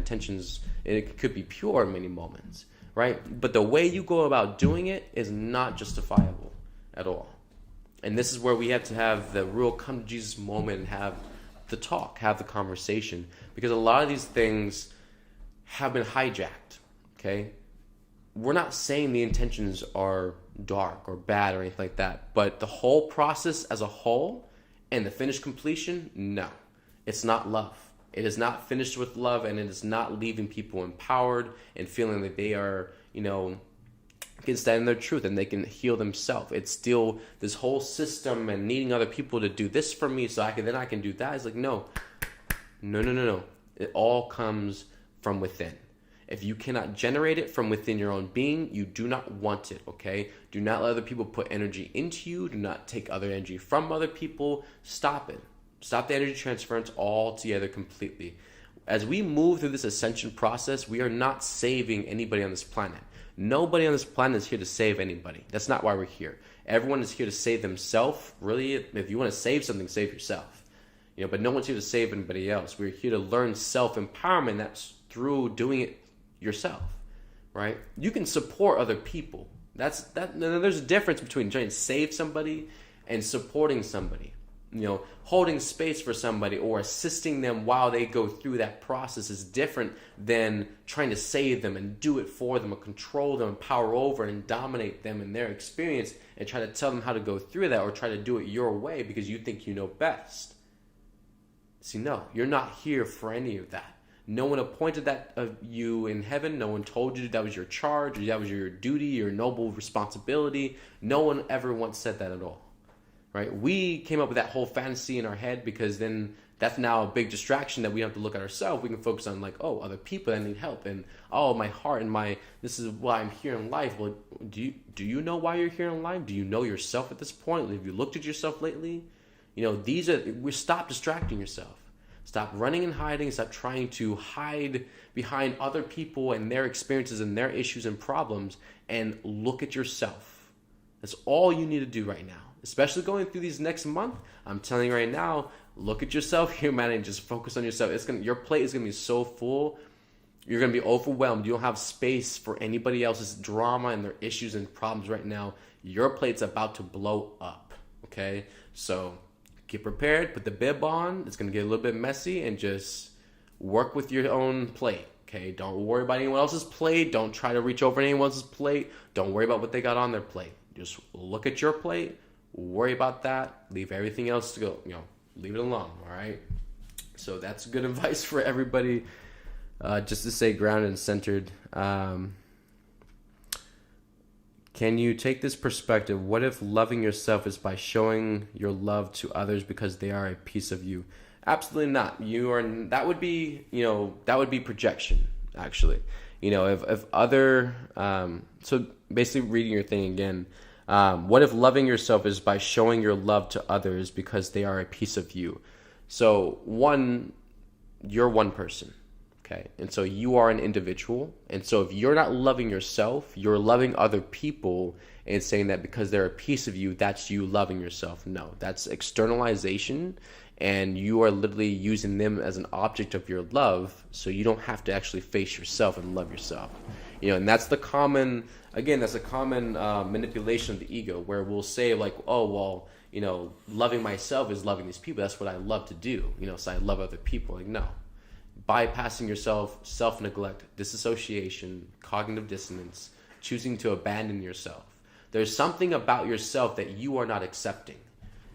it could be pure in many moments, right? But the way you go about doing it is not justifiable at all. And this is where we have to have the real come to Jesus moment and have the talk, have the conversation, because a lot of these things have been hijacked. Okay, we're not saying the intentions are dark or bad or anything like that, but the whole process as a whole and the finished completion, no, it's not love. It is not finished with love, and it is not leaving people empowered and feeling that they are, can stand in their truth and they can heal themselves. It's still this whole system and needing other people to do this for me so I can do that. It's no. It all comes from within. If you cannot generate it from within your own being, you do not want it, okay? Do not let other people put energy into you. Do not take other energy from other people. Stop it. Stop the energy transference altogether completely. As we move through this ascension process, we are not saving anybody on this planet. Nobody on this planet is here to save anybody. That's not why we're here. Everyone is here to save themselves. Really, if you want to save something, save yourself. But no one's here to save anybody else. We're here to learn self-empowerment. That's through doing it yourself, right? You can support other people. There's a difference between trying to save somebody and supporting somebody. Holding space for somebody or assisting them while they go through that process is different than trying to save them and do it for them or control them and power over and dominate them in their experience and try to tell them how to go through that or try to do it your way because you think you know best. See, no, you're not here for any of that. No one appointed that of you in heaven. No one told you that was your charge or that was your duty, your noble responsibility. No one ever once said that at all. Right? We came up with that whole fantasy in our head because then that's now a big distraction that we don't have to look at ourselves. We can focus on other people that need help and my heart and this is why I'm here in life. Well, do you know why you're here in life? Do you know yourself at this point? Have you looked at yourself lately? Stop distracting yourself. Stop running and hiding. Stop trying to hide behind other people and their experiences and their issues and problems and look at yourself. That's all you need to do right now. Especially going through these next month, I'm telling you right now, look at yourself here, man, and just focus on yourself. Your plate is gonna be so full, you're gonna be overwhelmed. You don't have space for anybody else's drama and their issues and problems right now. Your plate's about to blow up. Okay, so get prepared, put the bib on. It's gonna get a little bit messy, and just work with your own plate. Okay, don't worry about anyone else's plate. Don't try to reach over anyone else's plate. Don't worry about what they got on their plate. Just look at your plate. Worry about that. Leave everything else to go. Leave it alone. All right. So that's good advice for everybody. Just to stay grounded and centered. Can you take this perspective? What if loving yourself is by showing your love to others because they are a piece of you? Absolutely not. That would be projection, actually. If other, so basically reading your thing again, what if loving yourself is by showing your love to others because they are a piece of you? So you're one person, okay? And so you are an individual. And so if you're not loving yourself, you're loving other people and saying that because they're a piece of you, that's you loving yourself. No, that's externalization. And you are literally using them as an object of your love, so you don't have to actually face yourself and love yourself. And that's the common, manipulation of the ego, where we'll say loving myself is loving these people. That's what I love to do. So I love other people. No. Bypassing yourself, self-neglect, disassociation, cognitive dissonance, choosing to abandon yourself. There's something about yourself that you are not accepting.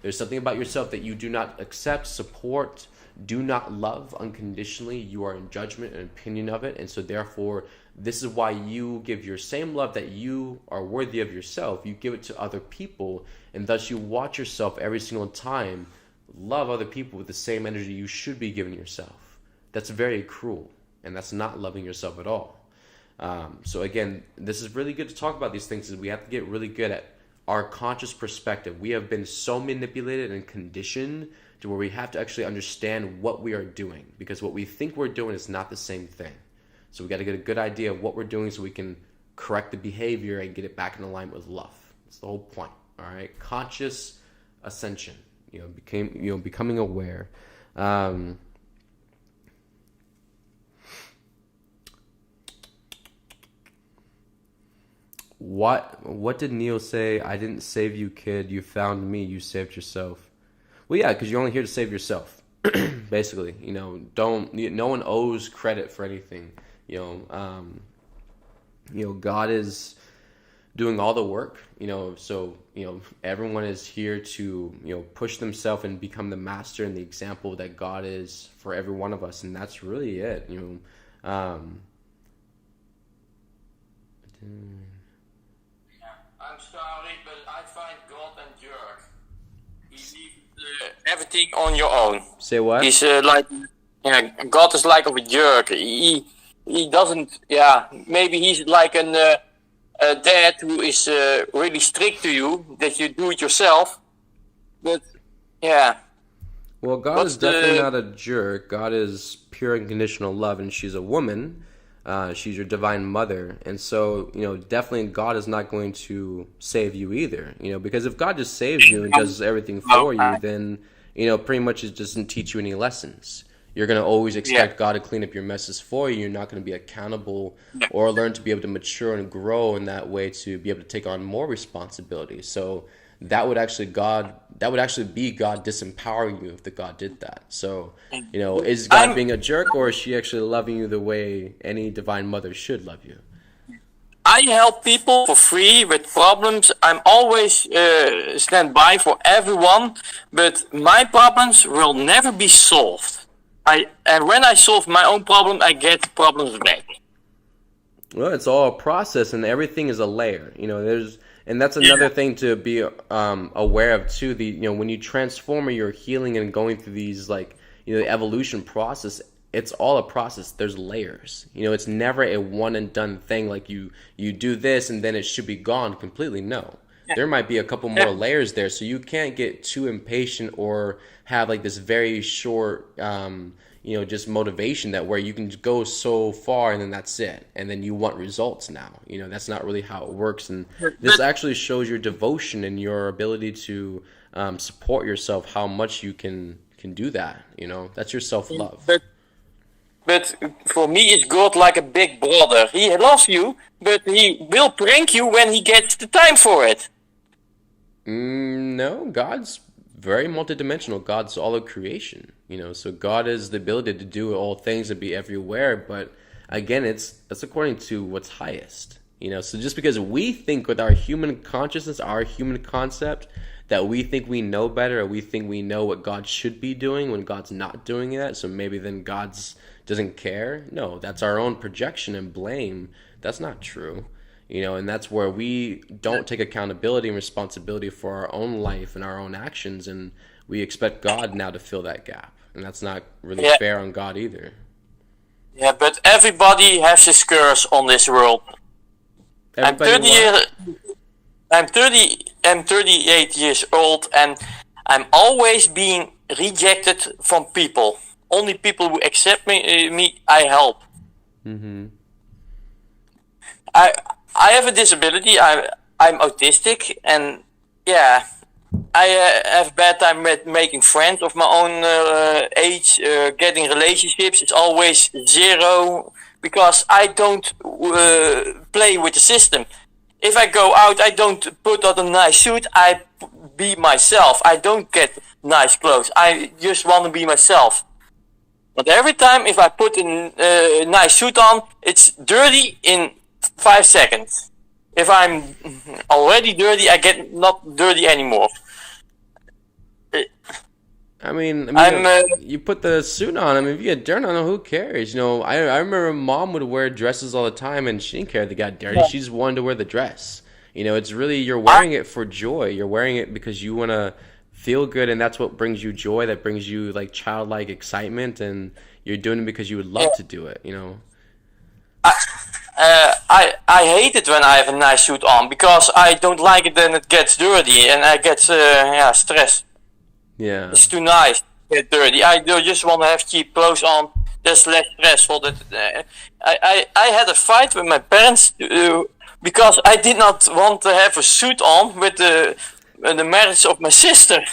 There's something about yourself that you do not accept, support, do not love unconditionally. You are in judgment and opinion of it. And so therefore, this is why you give your same love that you are worthy of yourself. You give it to other people. And thus you watch yourself every single time love other people with the same energy you should be giving yourself. That's very cruel. And that's not loving yourself at all. So again, this is really good to talk about these things. We have to get really good at our conscious perspective. We have been so manipulated and conditioned to where we have to actually understand what we are doing, because what we think we're doing is not the same thing. So we got to get a good idea of what we're doing so we can correct the behavior and get it back in alignment with love. That's the whole point. All right, conscious ascension. Becoming aware. What did Neil say? I didn't save you, kid. You found me. You saved yourself. Well, yeah, because you're only here to save yourself. Basically, no one owes credit for anything. God is doing all the work. So everyone is here to push themselves and become the master and the example that God is for every one of us, and that's really it. I'm sorry, but I find God a jerk. He leaves everything on your own. Say what? He's God is like of a jerk. He doesn't. Yeah, maybe he's like a dad who is really strict to you that you do it yourself. But yeah. Well, God is definitely not a jerk. God is pure unconditional love, and she's a woman. She's your divine mother. And so, definitely God is not going to save you either, because if God just saves you and does everything for you, then, pretty much it doesn't teach you any lessons. You're going to always Yeah. expect God to clean up your messes for you. You're not going to be accountable or learn to be able to mature and grow in that way to be able to take on more responsibility. So that would actually be God disempowering you if the God did that. So, is God I'm being a jerk, or is she actually loving you the way any divine mother should love you? I help people for free with problems. I'm always stand by for everyone, but my problems will never be solved. And when I solve my own problem, I get problems back. Well, it's all a process, and everything is a layer. And that's another thing to be aware of too. When you transform or you're healing and going through these the evolution process, it's all a process. There's layers. It's never a one and done thing. Like you do this and then it should be gone completely. No, there might be a couple more layers there. So you can't get too impatient or have this very short, just motivation that where you can go so far and then that's it. And then you want results now. That's not really how it works. And this actually shows your devotion and your ability to support yourself, how much you can do that. That's your self-love. But for me, is God like a big brother. He loves you, but he will prank you when he gets the time for it. No, God's very multidimensional. God's all of creation, so God has the ability to do all things and be everywhere. But again, that's according to what's highest, so just because we think with our human consciousness, our human concept, that we think we know better, or we think we know what God should be doing when God's not doing that, so maybe then God's doesn't care. No, that's our own projection and blame. That's not true. And that's where we don't take accountability and responsibility for our own life and our own actions, and we expect God now to fill that gap. And that's not really fair on God either. Yeah, but everybody has his curse on this world. Everybody I'm 38 years old, and I'm always being rejected from people. Only people who accept me I help. Mm-hmm. I have a disability. I'm autistic, and yeah, I have a bad time with making friends of my own age. Getting relationships is always zero because I don't play with the system. If I go out, I don't put on a nice suit. I be myself. I don't get nice clothes. I just want to be myself. But every time if I put a nice suit on, it's dirty in 5 seconds. If I'm already dirty, I get not dirty anymore. I mean, I'm, you put the suit on. I mean, if you get dirt on them, who cares? I remember Mom would wear dresses all the time, and she didn't care if they got dirty. She just wanted to wear the dress. It's really, you're wearing it for joy. You're wearing it because you want to feel good, and that's what brings you joy. That brings you childlike excitement, and you're doing it because you would love to do it. I hate it when I have a nice suit on because I don't like it when it gets dirty and I get stressed. Yeah. It's too nice to get dirty. I just want to have cheap clothes on. That's less stressful. I had a fight with my parents because I did not want to have a suit on with the marriage of my sister.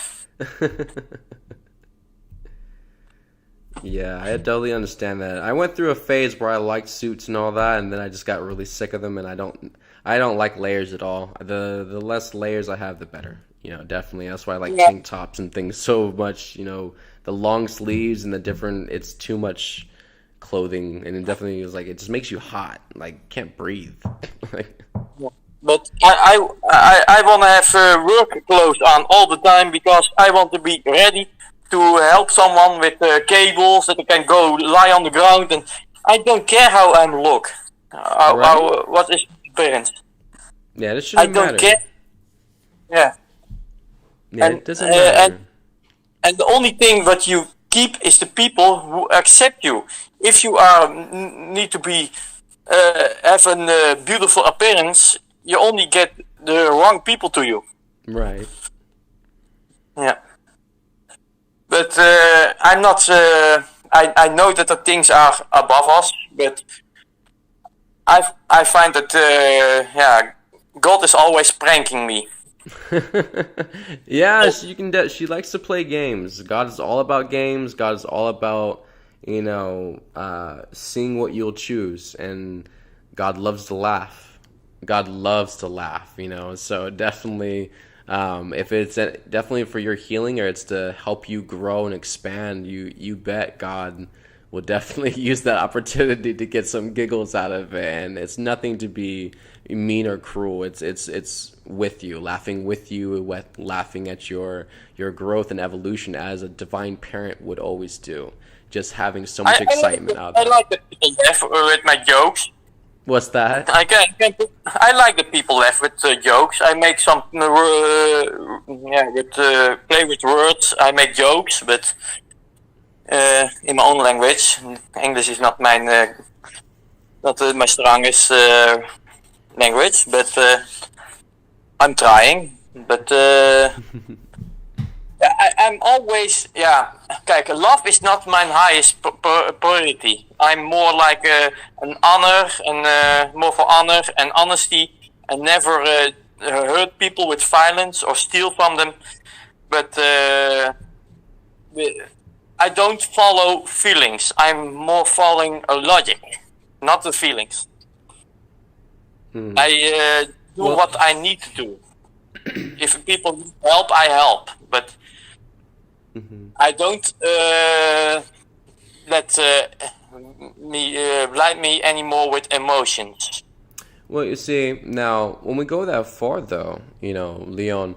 Yeah, I totally understand that. I went through a phase where I liked suits and all that, and then I just got really sick of them, and I don't like layers at all. The less layers I have, the better. Definitely. That's why I like tank tops and things so much. The long sleeves and the different. It's too much clothing, and it definitely is it just makes you hot. Can't breathe. But I want to have work clothes on all the time because I want to be ready to help someone with cables that they can go lie on the ground, and I don't care how I look. What is appearance? Yeah, this shouldn't matter. I don't care. Yeah. Yeah, it doesn't matter. And the only thing that you keep is the people who accept you. If you need to be have a beautiful appearance, you only get the wrong people to you. Right. Yeah. But I'm not. I know that the things are above us, but I find that yeah, God is always pranking me. Yeah, she likes to play games. God is all about games. God is all about, seeing what you'll choose, and God loves to laugh. God loves to laugh, So definitely, if it's definitely for your healing or it's to help you grow and expand, you bet God will definitely use that opportunity to get some giggles out of it. And it's nothing to be mean or cruel. It's with you, laughing with you, laughing at your growth and evolution as a divine parent would always do. Just having so much excitement out I of it. like that people laugh with my jokes. What's that? I like that people laugh with jokes. I make some yeah, with play with words. I make jokes, but in my own language. English is not my strongest language, but I'm trying. But I'm always, yeah. Kijk, love is not my highest priority. I'm more like an honor and more for honor and honesty, and never hurt people with violence or steal from them. But I don't follow feelings. I'm more following a logic, not the feelings. I do Well, what I need to do. If people need help, I help. But I don't let me blind me anymore with emotions. Well, you see, now when we go that far, though, Leon,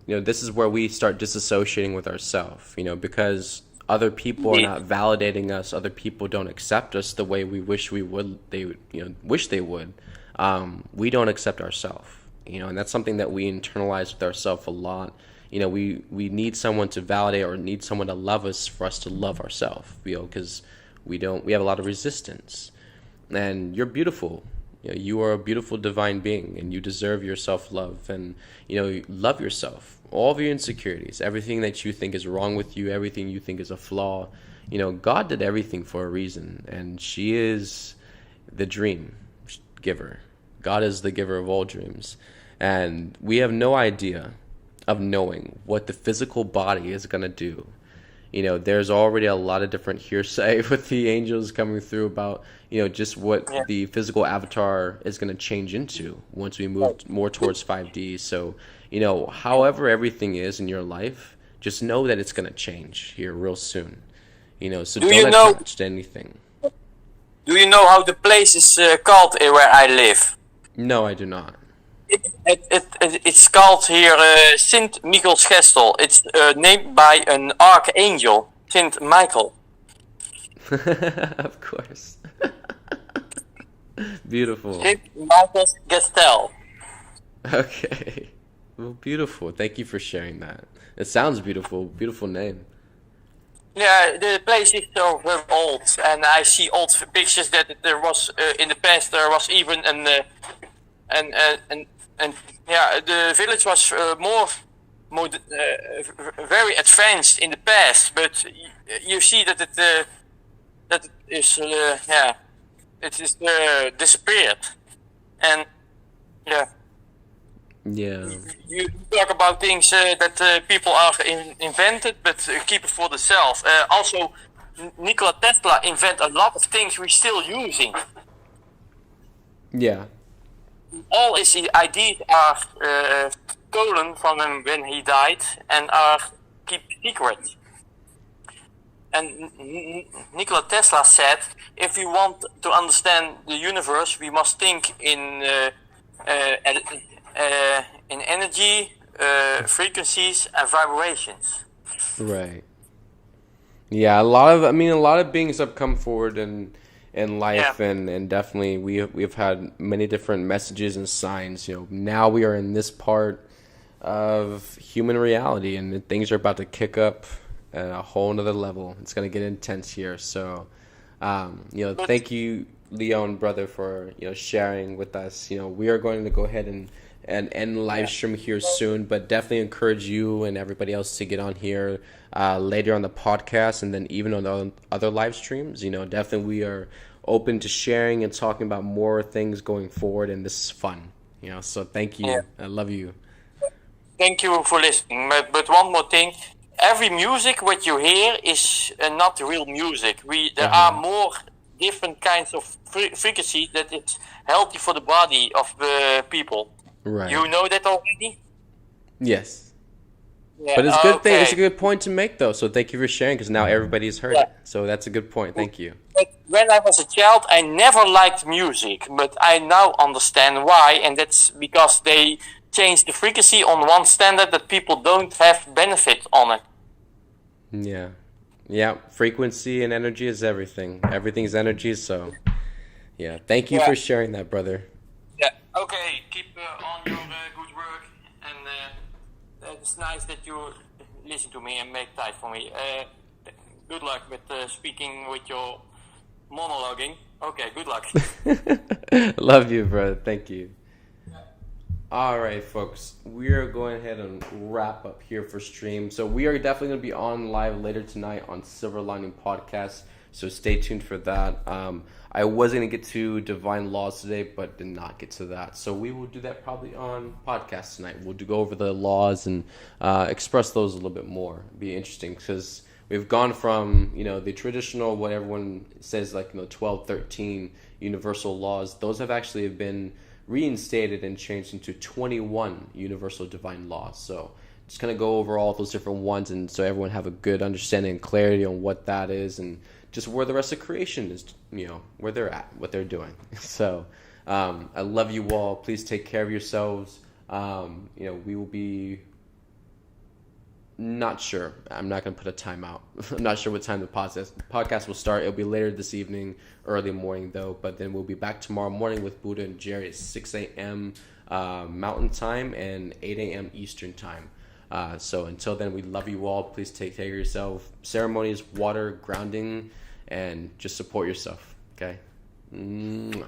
this is where we start disassociating with ourselves, because other people are Indeed. not validating us, other people don't accept us the way we wish we would, wish they would. We don't accept ourselves, and that's something that we internalize with ourselves a lot. We need someone to validate or need someone to love us for us to love ourselves, because we have a lot of resistance. And you're beautiful. You are a beautiful divine being, and you deserve your self-love. And love yourself. All of your insecurities, everything that you think is wrong with you, everything you think is a flaw. God did everything for a reason, and she is the dream giver. God is the giver of all dreams, and we have no idea of knowing what the physical body is going to do. There's already a lot of different hearsay with the angels coming through about, just what Yeah. the physical avatar is going to change into once we move more towards 5D. So, however everything is in your life, just know that it's going to change here real soon. So Do don't you know? attach to anything. Do you know how the place is called where I live? No, I do not. It's called here Sint Michielsgestel. It's named by an archangel, Saint Michael. Of course. Beautiful. Saint Michael's Gestel. Okay. Well, beautiful. Thank you for sharing that. It sounds beautiful. Beautiful name. Yeah, the place is so very old, and I see old pictures that there was in the past there was even an and yeah, the village was more very advanced in the past, but you see that it is yeah, it is disappeared, and yeah. Yeah. You talk about things that people are invented, but keep it for themselves. Also, Nikola Tesla invented a lot of things we're still using. Yeah. All his ideas are stolen from him when he died and are kept secret. And Nikola Tesla said, if we want to understand the universe, we must think in energy, frequencies, and vibrations. Right. Yeah, a lot of beings have come forward in Yeah. life, and definitely we've had many different messages and signs. Now we are in this part of human reality, and things are about to kick up at a whole nother level. It's gonna get intense here. So, But thank you, Leon, brother, for sharing with us. We are going to go ahead and end live stream here soon, but definitely encourage you and everybody else to get on here later on the podcast, and then even on the other live streams. Definitely we are open to sharing and talking about more things going forward, and this is fun. So thank you. Yeah. I love you. Thank you for listening. But one more thing, every music what you hear is not real music. There are more different kinds of frequency that is healthy for the body of the people. Right. You know that already? Yes. Yeah, But it's a good thing. okay. It's a good point to make, though. So thank you for sharing, because now everybody's heard it. So that's a good point. Thank you. But when I was a child, I never liked music, but I now understand why, and that's because they changed the frequency on one standard that people don't have benefit on it. Yeah. Yeah. Frequency and energy is everything. Everything's energy. So, yeah. Thank you for sharing that, brother. Yeah. Okay. Keep on your good work, and it's nice that you listen to me and make time for me. Good luck with speaking with your monologuing. Okay. Good luck. Love you, brother. Thank you. All right, folks, we are going ahead and wrap up here for stream. So we are definitely going to be on live later tonight on Silver Lining Podcast. So stay tuned for that. I was going to get to Divine Laws today, but did not get to that. So we will do that probably on podcast tonight. We'll go over the laws and express those a little bit more. It'd be interesting because we've gone from, the traditional, what everyone says, 12, 13 universal laws. Those have actually been reinstated and changed into 21 universal divine laws. So just kind of go over all those different ones, and so everyone have a good understanding and clarity on what that is, and just where the rest of creation is, where they're at, what they're doing. So I love you all. Please take care of yourselves. We will be not sure. I'm not going to put a time out. I'm not sure what time the podcast will start. It'll be later this evening, early morning though. But then we'll be back tomorrow morning with Buddha and Jerry at 6 a.m. Mountain Time and 8 a.m. Eastern Time. So until then, we love you all. Please take care of yourself. Ceremonies, water, grounding, and just support yourself. Okay? Mwah.